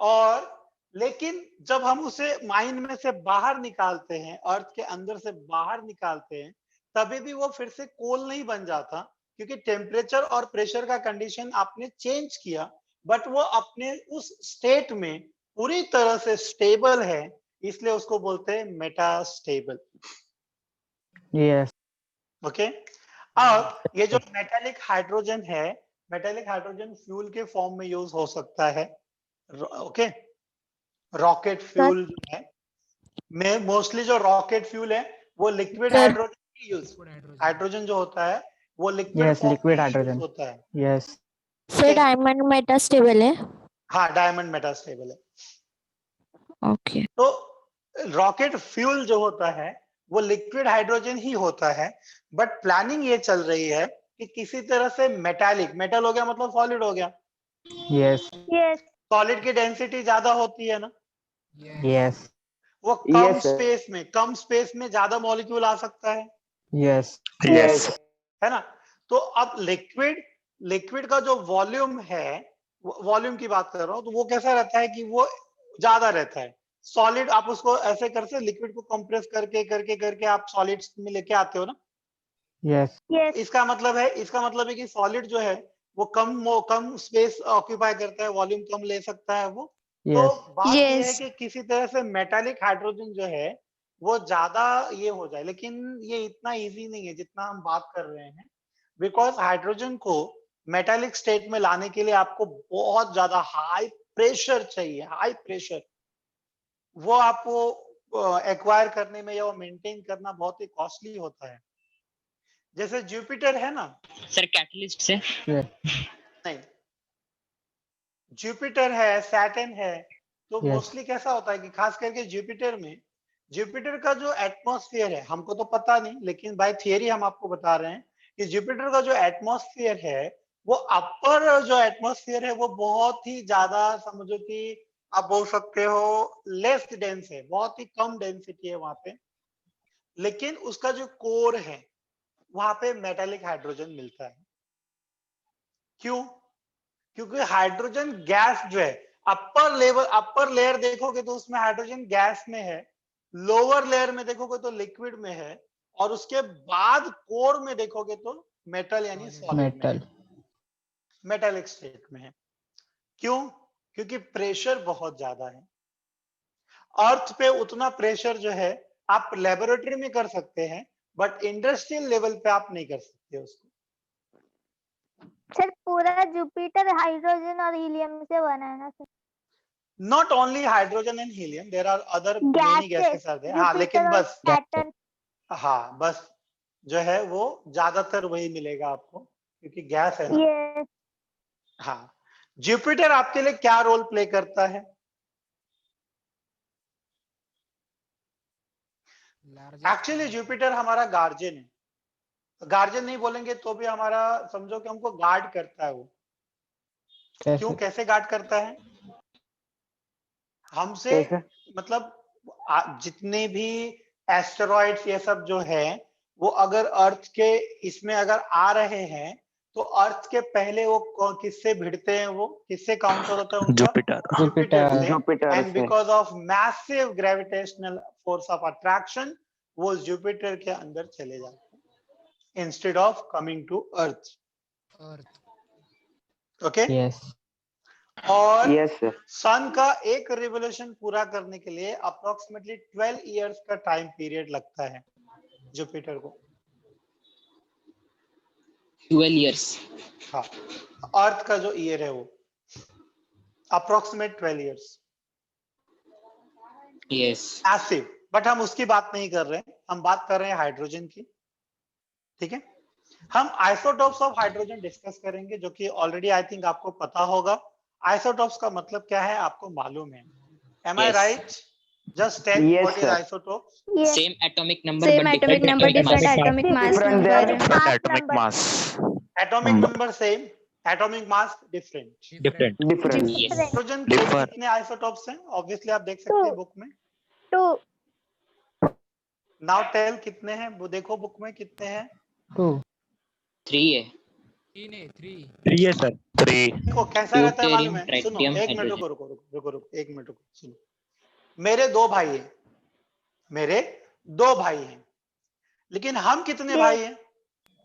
Speaker 3: और लेकिन जब हम उसे माइन में से बाहर निकालते हैं, अर्थ के अंदर से बाहर निकालते हैं, तभी भी वो फिर से कोल नहीं बन जाता, क्योंकि टेम्परेचर और प्रेशर का कंडीशन आपने चेंज किया, बट वो अपने उस स्टेट में पूरी तरह से स्टेबल है, इसलिए उसको बोलते हैं मेटास्टेबल।
Speaker 2: Yes.
Speaker 3: ओके? अब ये जो मेटालिक हाइड्रोजन है, मेटालिक हाइड्रोजन फ्यूल के फॉर्म में यूज हो सकता है। ओके? रॉकेट फ्यूल जो है, में मोस्टली जो रॉकेट फ्यूल है वो लिक्विड
Speaker 6: Sir.
Speaker 3: हाइड्रोजन की यूज,
Speaker 1: लिक्विड हाइड्रोजन।
Speaker 3: हाइड्रोजन जो होता है वो लिक्विड
Speaker 2: Yes.
Speaker 3: फॉर्म
Speaker 2: Liquid
Speaker 3: में यूज
Speaker 2: hydrogen.
Speaker 3: होता है।
Speaker 2: Yes.
Speaker 6: सर डायमंड मेटास्टेबल है।
Speaker 3: हाँ, डायमंड मेटास्टेबल है।
Speaker 6: ओके।
Speaker 3: तो रॉकेट फ्यूल जो होता है वो लिक्विड हाइड्रोजन ही होता है, बट प्लानिंग ये चल रही है कि किसी तरह से मेटालिक, मेटल हो गया मतलब सॉलिड हो गया,
Speaker 2: Yes.
Speaker 6: यस।
Speaker 3: सॉलिड की डेंसिटी ज्यादा होती है ना,
Speaker 2: Yes.
Speaker 3: वो कम
Speaker 4: Yes, sir.
Speaker 3: स्पेस में ज्यादा मॉलिक्यूल आ सकता है
Speaker 2: Yes.
Speaker 5: यस।
Speaker 3: है ना? तो अब लिक्विड का जो वॉल्यूम है, वॉल्यूम की बात कर रहा हूं, तो वो कैसा रहता है कि वो ज्यादा रहता है। सॉलिड आप उसको ऐसे करके लिक्विड को कंप्रेस करके करके करके आप सॉलिड में लेके आते हो ना।
Speaker 2: Yes.
Speaker 6: यस।
Speaker 3: इसका मतलब है कि सॉलिड जो है वो कम स्पेस ऑक्यूपाई करता है, वॉल्यूम कम ले सकता है वो। तो
Speaker 2: Yes.
Speaker 3: बात ये है
Speaker 6: Yes.
Speaker 3: कि किसी तरह से मेटालिक हाइड्रोजन जो है वो ज्यादा ये हो जाए, लेकिन ये इतना इजी नहीं है जितना हम बात कर रहे हैं, बिकॉज हाइड्रोजन को मेटालिक स्टेट में लाने के लिए आपको बहुत ज्यादा हाई प्रेशर चाहिए, हाई प्रेशर। वो आपको एक्वायर करने में या वो मेंटेन करना बहुत ही कॉस्टली होता है। जैसे जुपिटर है ना,
Speaker 7: सर कैटलिस्ट से।
Speaker 3: नहीं, जुपिटर है, सैटर्न है, तो
Speaker 2: Yes.
Speaker 3: मोस्टली कैसा होता है कि खास करके जुपिटर में, जुपिटर का जो एटमॉस्फेयर है, हमको तो पता नहीं, लेकिन बाय थियरी हम आपको बता रहे हैं कि जुपिटर का जो एटमॉस्फेयर है, वो अपर जो एटमॉस्फेयर है वो बहुत ही ज्यादा, समझो कि आप बोल सकते हो लेस डेंस है, बहुत ही कम डेंसिटी है वहां पे, लेकिन उसका जो कोर है वहां पे मेटालिक हाइड्रोजन मिलता है। क्यों? क्योंकि हाइड्रोजन गैस जो है, अपर लेवल, अपर लेयर देखोगे तो उसमें हाइड्रोजन गैस में है, लोअर लेयर में देखोगे तो लिक्विड में है, और उसके बाद कोर में देखोगे तो मेटल यानी सॉलिड में
Speaker 2: Metal.
Speaker 3: है, मेटालिक स्टेट में है। क्यों? क्योंकि प्रेशर बहुत ज्यादा है। अर्थ पे उतना प्रेशर जो है आप लेबोरेटरी में कर सकते हैं, बट इंडस्ट्रियल लेवल पे आप नहीं कर सकते उसको।
Speaker 6: सर पूरा जुपिटर हाइड्रोजन और हीलियम से बना है ना sir?
Speaker 3: Not only hydrogen and helium, there are other many gases are there. हाँ, लेकिन बस,
Speaker 6: सैटर्न।
Speaker 3: हाँ बस जो है वो ज्यादातर वही मिलेगा आपको, क्योंकि गैस है ना।
Speaker 6: यस।
Speaker 3: हाँ, जुपिटर आपके लिए क्या रोल प्ले करता है? एक्चुअली जुपिटर हमारा गार्जियन है। गार्जियन नहीं बोलेंगे तो भी हमारा, समझो कि हमको गार्ड करता है वो। क्यों, कैसे गार्ड करता है? हमसे,
Speaker 4: कैसे?
Speaker 3: मतलब जितने भी एस्टेरॉइड्स ये सब जो है, वो अगर अर्थ के इसमें अगर आ रहे हैं, तो अर्थ के पहले वो किससे भिड़ते हैं, वो किससे काउंटर होता है उनका? जुपिटर से।
Speaker 4: जुपिटर
Speaker 3: एंड
Speaker 4: से।
Speaker 3: Because of massive gravitational force of attraction, वो जुपिटर के अंदर चले जाते हैं instead of coming to earth. Okay?
Speaker 2: Yes.
Speaker 3: और
Speaker 4: यस सर।
Speaker 3: सन का एक रिवोल्यूशन पूरा करने के लिए अप्रोक्सीमेटली 12 इयर्स का टाइम पीरियड लगता है जुपिटर को।
Speaker 7: 12 years।
Speaker 3: हाँ, अर्थ का जो ईयर है वो approximate 12 years.
Speaker 7: Yes.
Speaker 3: Massive, but हम उसकी बात नहीं कर रहे हैं, हम बात कर रहे हैं हाइड्रोजन की। ठीक है, हम आइसोटोप्स ऑफ हाइड्रोजन डिस्कस करेंगे, जो कि ऑलरेडी आई थिंक आपको पता होगा। आइसोटोप्स का मतलब क्या है आपको मालूम है? Am I
Speaker 7: Yes.
Speaker 3: right? Just tell
Speaker 4: Yes,
Speaker 3: what is
Speaker 4: sir.
Speaker 3: isotopes?
Speaker 7: Same atomic number
Speaker 5: Same
Speaker 7: but
Speaker 5: atomic number, different
Speaker 7: mass।
Speaker 5: atomic mass
Speaker 4: Different
Speaker 5: number.
Speaker 4: than
Speaker 8: atomic mass.
Speaker 3: Atomic number same, atomic mass different.
Speaker 8: Different.
Speaker 4: Different.
Speaker 7: Yes।
Speaker 3: Hydrogen के
Speaker 8: Differ.
Speaker 3: कितने isotopes हैं? Obviously आप देख सकते हैं book में।
Speaker 6: 2।
Speaker 3: Now tell कितने हैं, वो देखो बुक में कितने हैं।
Speaker 2: 2.
Speaker 7: 3 है।
Speaker 8: 3 है सर। 3.
Speaker 3: देखो कैसा रहता है मालूम है?
Speaker 7: Deuterium,
Speaker 3: सुनो,
Speaker 7: tritium,
Speaker 3: एक मिनट
Speaker 7: hydrogen।
Speaker 3: रुको रुको रुको रुको रुको, एक मिनट रुको, सुनो। मेरे 2 भाई हैं, मेरे 2 भाई हैं, लेकिन हम कितने भाई हैं?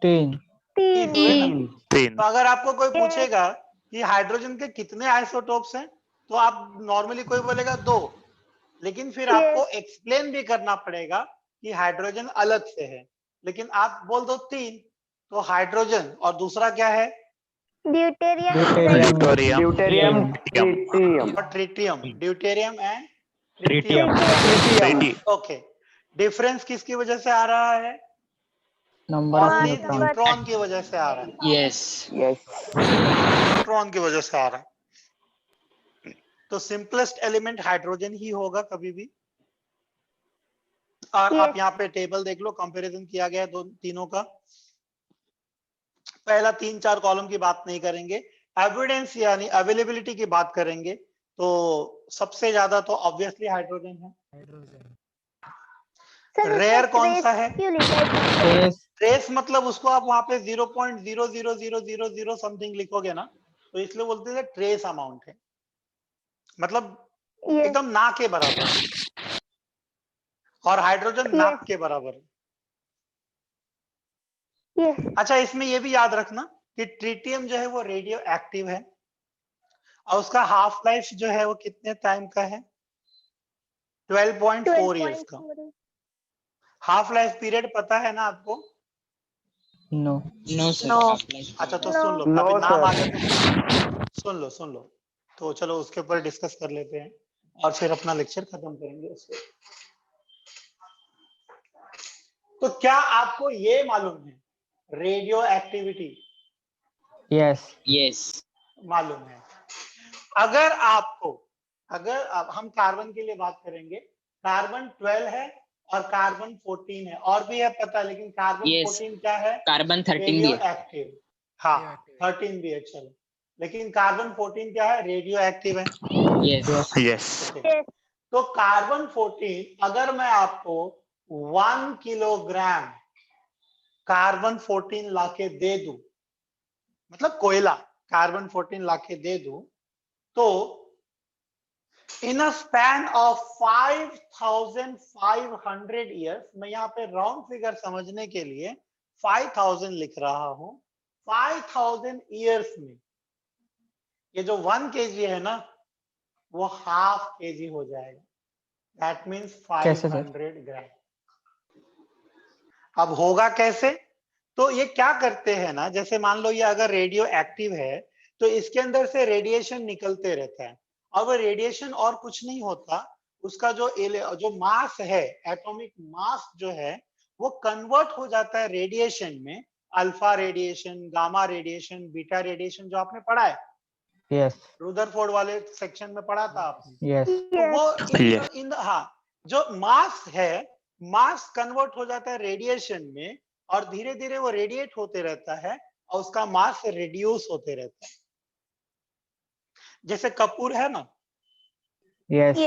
Speaker 2: 3.
Speaker 3: 3 हुए ना?
Speaker 8: 3.
Speaker 3: तो अगर आपको कोई पूछेगा कि हाइड्रोजन के कितने आइसोटोप्स हैं, तो आप नॉर्मली कोई बोलेगा 2, लेकिन फिर आपको एक्सप्लेन भी करना पड़ेगा कि हाइड्रोजन अलग से है, लेकिन आप बोल दो 3, तो हाइड्रोजन और दूसरा क्या है?
Speaker 6: Deuterium.
Speaker 8: Deuterium.
Speaker 4: Deuterium,
Speaker 8: Tritium.
Speaker 4: Tritium.
Speaker 3: और tritium. Deuterium and
Speaker 8: Tritium.
Speaker 4: Tritium.
Speaker 8: Tritium.
Speaker 3: Okay, difference किसकी वजह से आ रहा है?
Speaker 2: Number of
Speaker 3: only
Speaker 2: neutrons.
Speaker 3: Neutron की वजह से आ रहा है,
Speaker 7: Yes।
Speaker 4: यस।
Speaker 3: न्यूट्रॉन की वजह से आ रहा है। तो सिंपलेस्ट एलिमेंट हाइड्रोजन ही होगा कभी भी। और आप यहाँ पे टेबल देख लो, कंपैरिजन किया गया है तीनों का। पहला 3-4 कॉलम की बात नहीं करेंगे, एविडेंस यानी अवेलेबिलिटी की बात करेंगे। तो सबसे ज्यादा तो ऑब्वियसली हाइड्रोजन है। रेयर कौन सा है?
Speaker 2: Trace.
Speaker 3: ट्रेस मतलब उसको आप वहां पे 0.00000 समथिंग लिखोगे ना, तो इसलिए बोलते हैं ट्रेस अमाउंट है, मतलब एकदम ना के बराबर। और हाइड्रोजन नाक के बराबर है। अच्छा, इसमें ये भी याद रखना कि ट्रिटियम जो है वो रेडियो एक्टिव है, और उसका हाफ लाइफ जो है वो कितने टाइम का है? 12.4 इयर्स का। हाफ लाइफ पीरियड पता है ना आपको?
Speaker 2: नो।
Speaker 7: No sir.
Speaker 6: No.
Speaker 3: अच्छा तो
Speaker 6: No.
Speaker 3: सुन लो,
Speaker 4: No,
Speaker 3: अभी नाम आ
Speaker 4: sir.
Speaker 3: गया तो सुन लो। तो चलो उसके ऊपर डिस्कस कर लेते हैं और फिर अपना लेक्चर खत्म करेंगे उसको। तो क्या आपको ये मालूम है रेडियो एक्टिविटी
Speaker 2: यस।
Speaker 7: यस।
Speaker 3: मालूम है? अगर हम कार्बन के लिए बात करेंगे, कार्बन 12 है और कार्बन 14 है, और भी है पता, लेकिन कार्बन
Speaker 7: Yes.
Speaker 3: 14 क्या है?
Speaker 7: कार्बन 13 भी
Speaker 3: रेडियो
Speaker 7: है।
Speaker 3: एक्टिव। हाँ, 13 भी है, चलो, लेकिन कार्बन 14 क्या है? रेडियो एक्टिव है।
Speaker 7: यस।
Speaker 8: Yes.
Speaker 3: Okay. तो कार्बन 14 अगर मैं आपको 1 किलोग्राम कार्बन 14 लाके दे दूं, मतलब कोयला कार्बन 14 लाके दे दूं, तो इन अ स्पैन ऑफ 5500 ईयर्स, मैं यहाँ पे राउंड फिगर समझने के लिए 5000 लिख रहा हूं, 5000 ईयर्स में ये जो 1 केजी है ना, वो हाफ केजी हो जाएगा। दैट मीन्स
Speaker 2: कैसे सर?
Speaker 3: 500 ग्राम। अब होगा कैसे? तो ये क्या करते हैं ना, जैसे मान लो ये अगर रेडियो एक्टिव है तो इसके अंदर से रेडिएशन निकलते रहता है, और वो रेडिएशन और कुछ नहीं होता, उसका जो मास है, एटॉमिक मास जो है, वो कन्वर्ट हो जाता है रेडिएशन में, alpha radiation, gamma radiation, beta radiation, जो आपने पढ़ा है
Speaker 2: यस।
Speaker 3: रुदरफोर्ड वाले सेक्शन में पढ़ा था आपने।
Speaker 2: यस।
Speaker 3: तो वो
Speaker 8: Yes.
Speaker 3: हाँ, जो मास है, मास कन्वर्ट हो जाता है रेडिएशन में, और धीरे धीरे वो रेडिएट होते रहता है और उसका मास रिड्यूस होते रहता है। जैसे कपूर है ना,
Speaker 2: यस।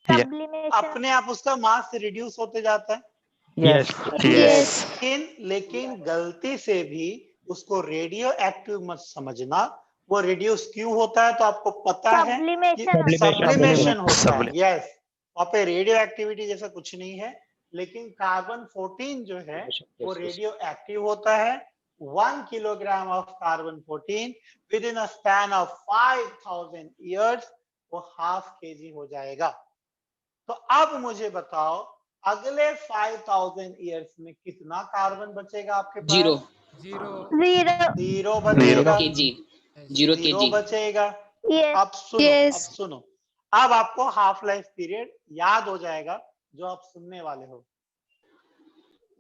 Speaker 6: Sublimation.
Speaker 3: अपने आप उसका मास रिड्यूस होते जाता है,
Speaker 8: Yes.
Speaker 6: Yes.
Speaker 3: लेकिन गलती से भी उसको रेडियो एक्टिव मत समझना। वो रिड्यूस क्यों होता है तो आपको पता है कि
Speaker 6: Sublimation.
Speaker 3: सब्लिमेशन होता है।
Speaker 8: Sublim-
Speaker 3: यस, वहां पे रेडियो एक्टिविटी जैसा कुछ नहीं है, लेकिन कार्बन 14 जो है वो रेडियो एक्टिव होता है। 1 kilogram of carbon 14 with in a span of 5000 years वो हाफ केजी हो जाएगा। तो अब मुझे बताओ, अगले 5000 ईयर्स में कितना कार्बन बचेगा आपके पास?
Speaker 7: जीरो।
Speaker 1: Zero.
Speaker 6: Zero.
Speaker 3: जीरो बचेगा।
Speaker 7: KG.
Speaker 1: Yes.
Speaker 7: Zero
Speaker 3: zero
Speaker 7: KG.
Speaker 3: बचेगा।
Speaker 6: Yes.
Speaker 3: अब सुनो, अब आपको हाफ लाइफ पीरियड याद हो जाएगा जो आप सुनने वाले हो।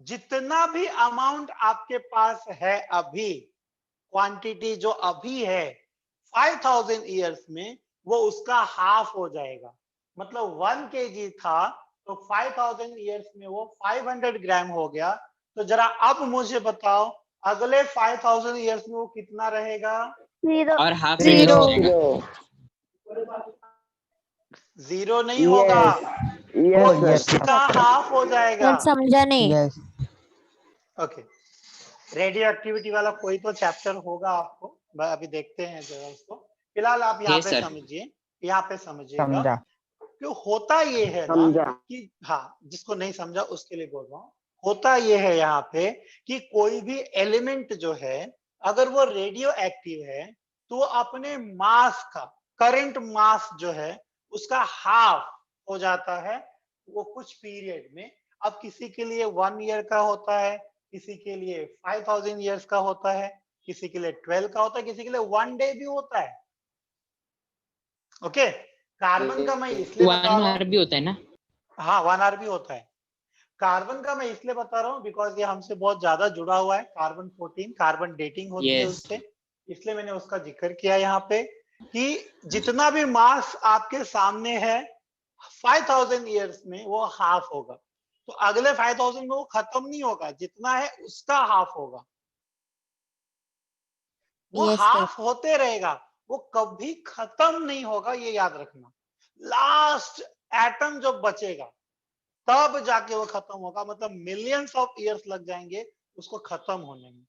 Speaker 3: जितना भी अमाउंट आपके पास है अभी, क्वांटिटी जो अभी है 5000 ईयर्स में, वो उसका हाफ हो जाएगा। मतलब 1 केजी था तो 5000 ईयर्स में वो 500 ग्राम हो गया। तो जरा अब मुझे बताओ, अगले 5000 ईयर्स में वो कितना रहेगा?
Speaker 6: Zero.
Speaker 7: और हाफ
Speaker 6: Zero.
Speaker 3: जीरो नहीं होगा, वो
Speaker 4: Yes, sir.
Speaker 3: उसका हाफ हो जाएगा।
Speaker 6: समझा नहीं।
Speaker 2: यस।
Speaker 3: ओके, रेडियो एक्टिविटी वाला कोई तो चैप्टर होगा आपको, अभी देखते हैं जरा उसको। फिलहाल आप यहाँ
Speaker 7: Yes,
Speaker 3: पे
Speaker 7: sir.
Speaker 3: समझिए, यहाँ पे समझिएगा।
Speaker 2: समझा।
Speaker 3: क्यों होता ये है ना
Speaker 4: समझा।
Speaker 3: कि, हाँ, जिसको नहीं समझा उसके लिए बोल रहा हूँ, होता ये है यहाँ पे कि कोई भी एलिमेंट जो है, अगर वो रेडियो एक्टिव है तो वो अपने मास का, करंट मास जो है उसका हाफ हो जाता है वो कुछ पीरियड में। अब किसी के लिए 1 ईयर का होता है, किसी के लिए 5000 ईयर्स का होता है, किसी के लिए 12 का होता है, किसी के लिए 1 डे भी होता है। ओके, कार्बन का मैं इसलिए बता
Speaker 7: 1
Speaker 3: रहा
Speaker 7: आवर
Speaker 3: हूँ,
Speaker 7: भी होता है ना?
Speaker 3: हाँ 1 आवर भी होता है। कार्बन का मैं इसलिए बता रहा हूँ बिकॉज ये हमसे बहुत ज्यादा जुड़ा हुआ है। कार्बन 14, कार्बन डेटिंग होती है
Speaker 7: Yes.
Speaker 3: उससे, इसलिए मैंने उसका जिक्र किया यहाँ पे कि जितना भी मास आपके सामने है 5000 ईयर्स में वो हाफ होगा। तो अगले 5000 में वो खत्म नहीं होगा, जितना है उसका हाफ होगा, वो हाफ होते रहेगा, वो कभी खत्म नहीं होगा, ये याद रखना। लास्ट एटम जो बचेगा तब जाके वो खत्म होगा, मतलब मिलियंस ऑफ ईयर्स लग जाएंगे उसको खत्म होने में।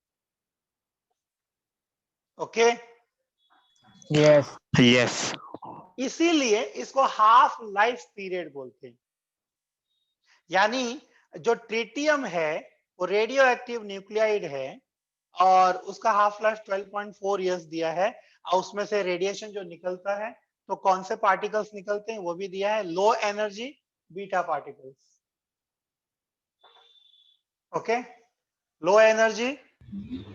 Speaker 3: Okay,
Speaker 2: yes.
Speaker 8: Yes.
Speaker 3: इसीलिए इसको हाफ लाइफ पीरियड बोलते हैं। यानी जो ट्रिटियम है वो रेडियो एक्टिव न्यूक्लियाइड है और उसका हाफ लाइफ 12.4 इयर्स दिया है, और उसमें से रेडिएशन जो निकलता है तो कौन से पार्टिकल्स निकलते हैं वो भी दिया है, low energy beta particles. Okay, low energy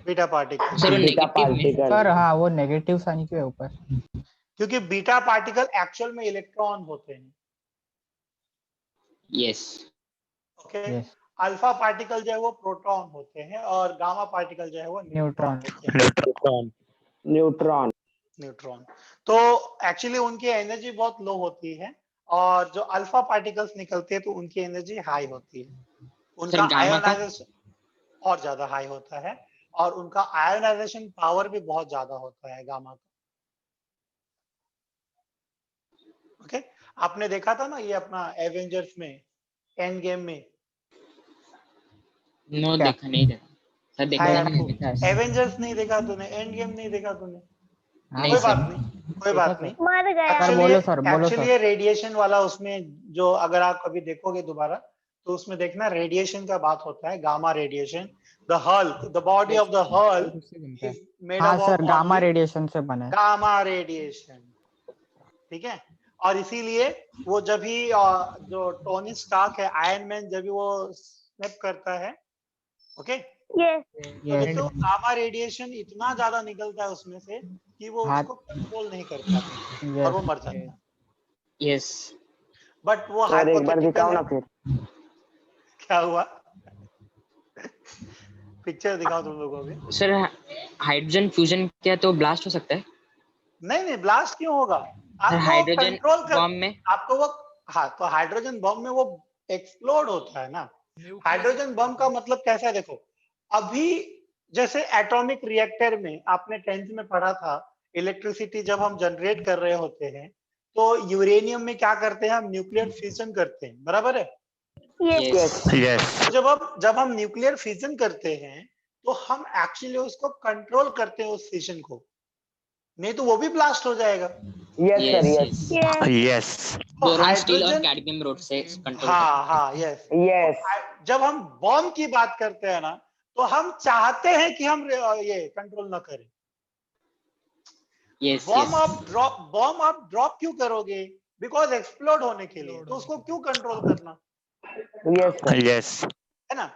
Speaker 3: beta particle,
Speaker 7: sir वो
Speaker 4: बीटा
Speaker 7: नेगेटिव में
Speaker 4: पार्टिकल
Speaker 2: सर हाँ वो नेगेटिव साइन के ऊपर।
Speaker 3: क्योंकि बीटा पार्टिकल एक्चुअल में इलेक्ट्रॉन होते हैं।
Speaker 7: Yes
Speaker 3: okay,
Speaker 2: yes
Speaker 3: alpha particle जो है वो प्रोटॉन होते हैं और गामा पार्टिकल जो है वो न्यूट्रॉन
Speaker 2: न्यूट्रॉन।
Speaker 3: होते हैं।
Speaker 8: न्यूट्रॉन
Speaker 4: न्यूट्रॉन
Speaker 3: न्यूट्रॉन तो एक्चुअली उनकी एनर्जी बहुत लो होती है और जो अल्फा पार्टिकल्स निकलते हैं तो उनकी एनर्जी हाई होती है। उनका
Speaker 7: गामा का?
Speaker 3: आयोनाइजेशन और ज्यादा हाई होता है और उनका आयोनाइजेशन पावर भी बहुत ज्यादा होता है गामा का। ओके, आपने देखा था ना ये अपना एवेंजर्स में एंड गेम में।
Speaker 7: नो
Speaker 2: क्या?
Speaker 7: देखा नहीं देखा सर, देखा
Speaker 3: हाय
Speaker 7: नहीं
Speaker 3: आपको
Speaker 7: मैंने।
Speaker 3: एवेंजर्स नहीं देखा तूने, एंड गेम नहीं देखा तूने,
Speaker 7: नहीं
Speaker 3: कोई
Speaker 7: सर।
Speaker 3: बात नहीं, कोई बात नहीं।
Speaker 6: मर गया।
Speaker 2: सर बोलो सर, बोलो
Speaker 3: एक्चुअली
Speaker 2: सर।
Speaker 3: रेडिएशन वाला उसमें जो अगर आप कभी देखोगे दोबारा तो उसमें देखना रेडिएशन का बात होता है, gamma radiation. The Hulk, the body of the Hulk
Speaker 2: उससे बनता है।
Speaker 3: इज मेड
Speaker 2: हाँ
Speaker 3: up
Speaker 2: sir,
Speaker 3: of
Speaker 2: gamma radiation से बना है।
Speaker 3: गामा रेडिएशन, ठीक है। और इसीलिए वो जब भी जो टोनी स्टार्क है आयरन मैन जब भी वो स्नैप करता है, ओके,
Speaker 6: यस
Speaker 3: तो देखो गामा रेडिएशन इतना ज्यादा निकलता है उसमें से कि वो
Speaker 2: हाथ-
Speaker 3: उसको कंट्रोल नहीं कर पाता और वो मर जाता है।
Speaker 7: यस
Speaker 3: बट वो
Speaker 4: सर एक बार दिखाओ ना
Speaker 3: हाइपोथेटिकल
Speaker 4: फिर।
Speaker 3: क्या हुआ? पिक्चर दिखाओ तुम लोगों को।
Speaker 7: सर हाइड्रोजन फ्यूजन किया तो ब्लास्ट हो सकता है
Speaker 3: नहीं नहीं, ब्लास्ट क्यों होगा?
Speaker 7: सर?
Speaker 3: आपको
Speaker 7: हाइड्रोजन
Speaker 3: कंट्रोल कर,
Speaker 7: बॉम्ब में
Speaker 3: आपको वो, हाँ तो हाइड्रोजन बम में वो एक्सप्लोड होता है ना। हाइड्रोजन बम का मतलब कैसा है देखो, अभी जैसे एटॉमिक रिएक्टर में आपने 10th में पढ़ा था, इलेक्ट्रिसिटी जब हम जनरेट कर रहे होते हैं तो यूरेनियम में क्या करते हैं, हम न्यूक्लियर फिशन करते हैं, बराबर है।
Speaker 7: यस
Speaker 8: यस
Speaker 3: तो जब हम न्यूक्लियर फिशन करते हैं तो हम एक्चुअली उसको कंट्रोल करते हैं उस फिशन को, नहीं तो वो भी ब्लास्ट हो जाएगा।
Speaker 4: Yes sir
Speaker 7: yes
Speaker 4: yes
Speaker 6: yes
Speaker 8: yes
Speaker 3: तो
Speaker 7: बोरॉन स्टील और
Speaker 3: हाइड्रोजन,
Speaker 7: कैडमियम रोड से कंट्रोल
Speaker 3: हाँ हाँ यस,
Speaker 4: यस
Speaker 3: जब हम बॉम्ब की बात करते हैं ना तो हम चाहते हैं कि हम ये कंट्रोल ना करें।
Speaker 7: यस
Speaker 3: बॉम्ब आप ड्रॉप क्यों करोगे? बिकॉज एक्सप्लोड होने के लिए, तो उसको क्यों कंट्रोल करना,
Speaker 4: यस सर
Speaker 8: यस
Speaker 3: है ना।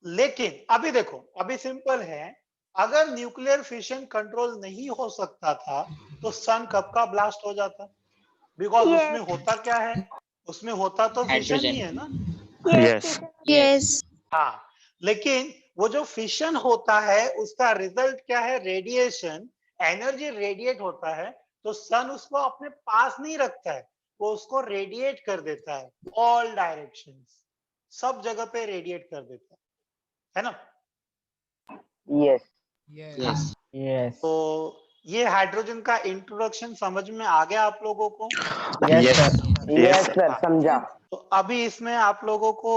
Speaker 3: लेकिन अभी देखो, अभी सिंपल है, अगर न्यूक्लियर फिशन कंट्रोल नहीं हो सकता था तो सन कब का ब्लास्ट हो जाता, बिकॉज
Speaker 6: Yes.
Speaker 3: उसमें होता क्या है, उसमें होता तो फिशन ही है ना।
Speaker 8: Yes
Speaker 5: Yes.
Speaker 3: हाँ, लेकिन वो जो फिशन होता है उसका रिजल्ट क्या है, रेडिएशन, एनर्जी रेडिएट होता है, तो सन उसको अपने पास नहीं रखता है, वो उसको रेडिएट कर देता है, ऑल डायरेक्शंस, सब जगह पे रेडिएट कर देता है ना।
Speaker 4: यस
Speaker 7: यस
Speaker 2: यस
Speaker 3: तो ये हाइड्रोजन का इंट्रोडक्शन समझ में आ गया आप लोगों को?
Speaker 8: यस
Speaker 4: यस सर समझा।
Speaker 3: तो अभी इसमें आप लोगों को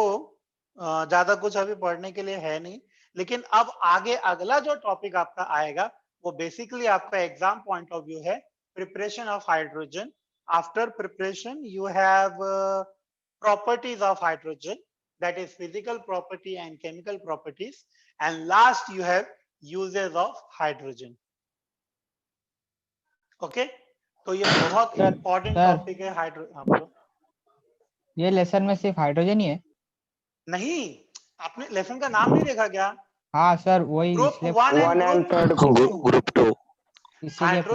Speaker 3: ज्यादा कुछ अभी पढ़ने के लिए है नहीं, लेकिन अब आगे अगला जो टॉपिक आपका आएगा वो बेसिकली आपका एग्जाम पॉइंट ऑफ व्यू है, preparation of hydrogen. After preparation you have properties of hydrogen, that is physical property and chemical properties, and last you have uses of hydrogen. Okay, तो ये बहुत
Speaker 2: sir,
Speaker 3: important
Speaker 2: sir.
Speaker 3: Topic है hydrogen. हाँ बोलो।
Speaker 2: ये lesson में सिर्फ hydrogen ही है?
Speaker 3: नहीं, आपने लेसन का नाम नहीं देखा क्या?
Speaker 2: हाँ सर, वही
Speaker 3: ग्रुप
Speaker 2: इसलिए
Speaker 3: 1
Speaker 4: 1
Speaker 3: and
Speaker 4: and
Speaker 3: group
Speaker 4: 3rd
Speaker 8: group 2
Speaker 2: इसीलिए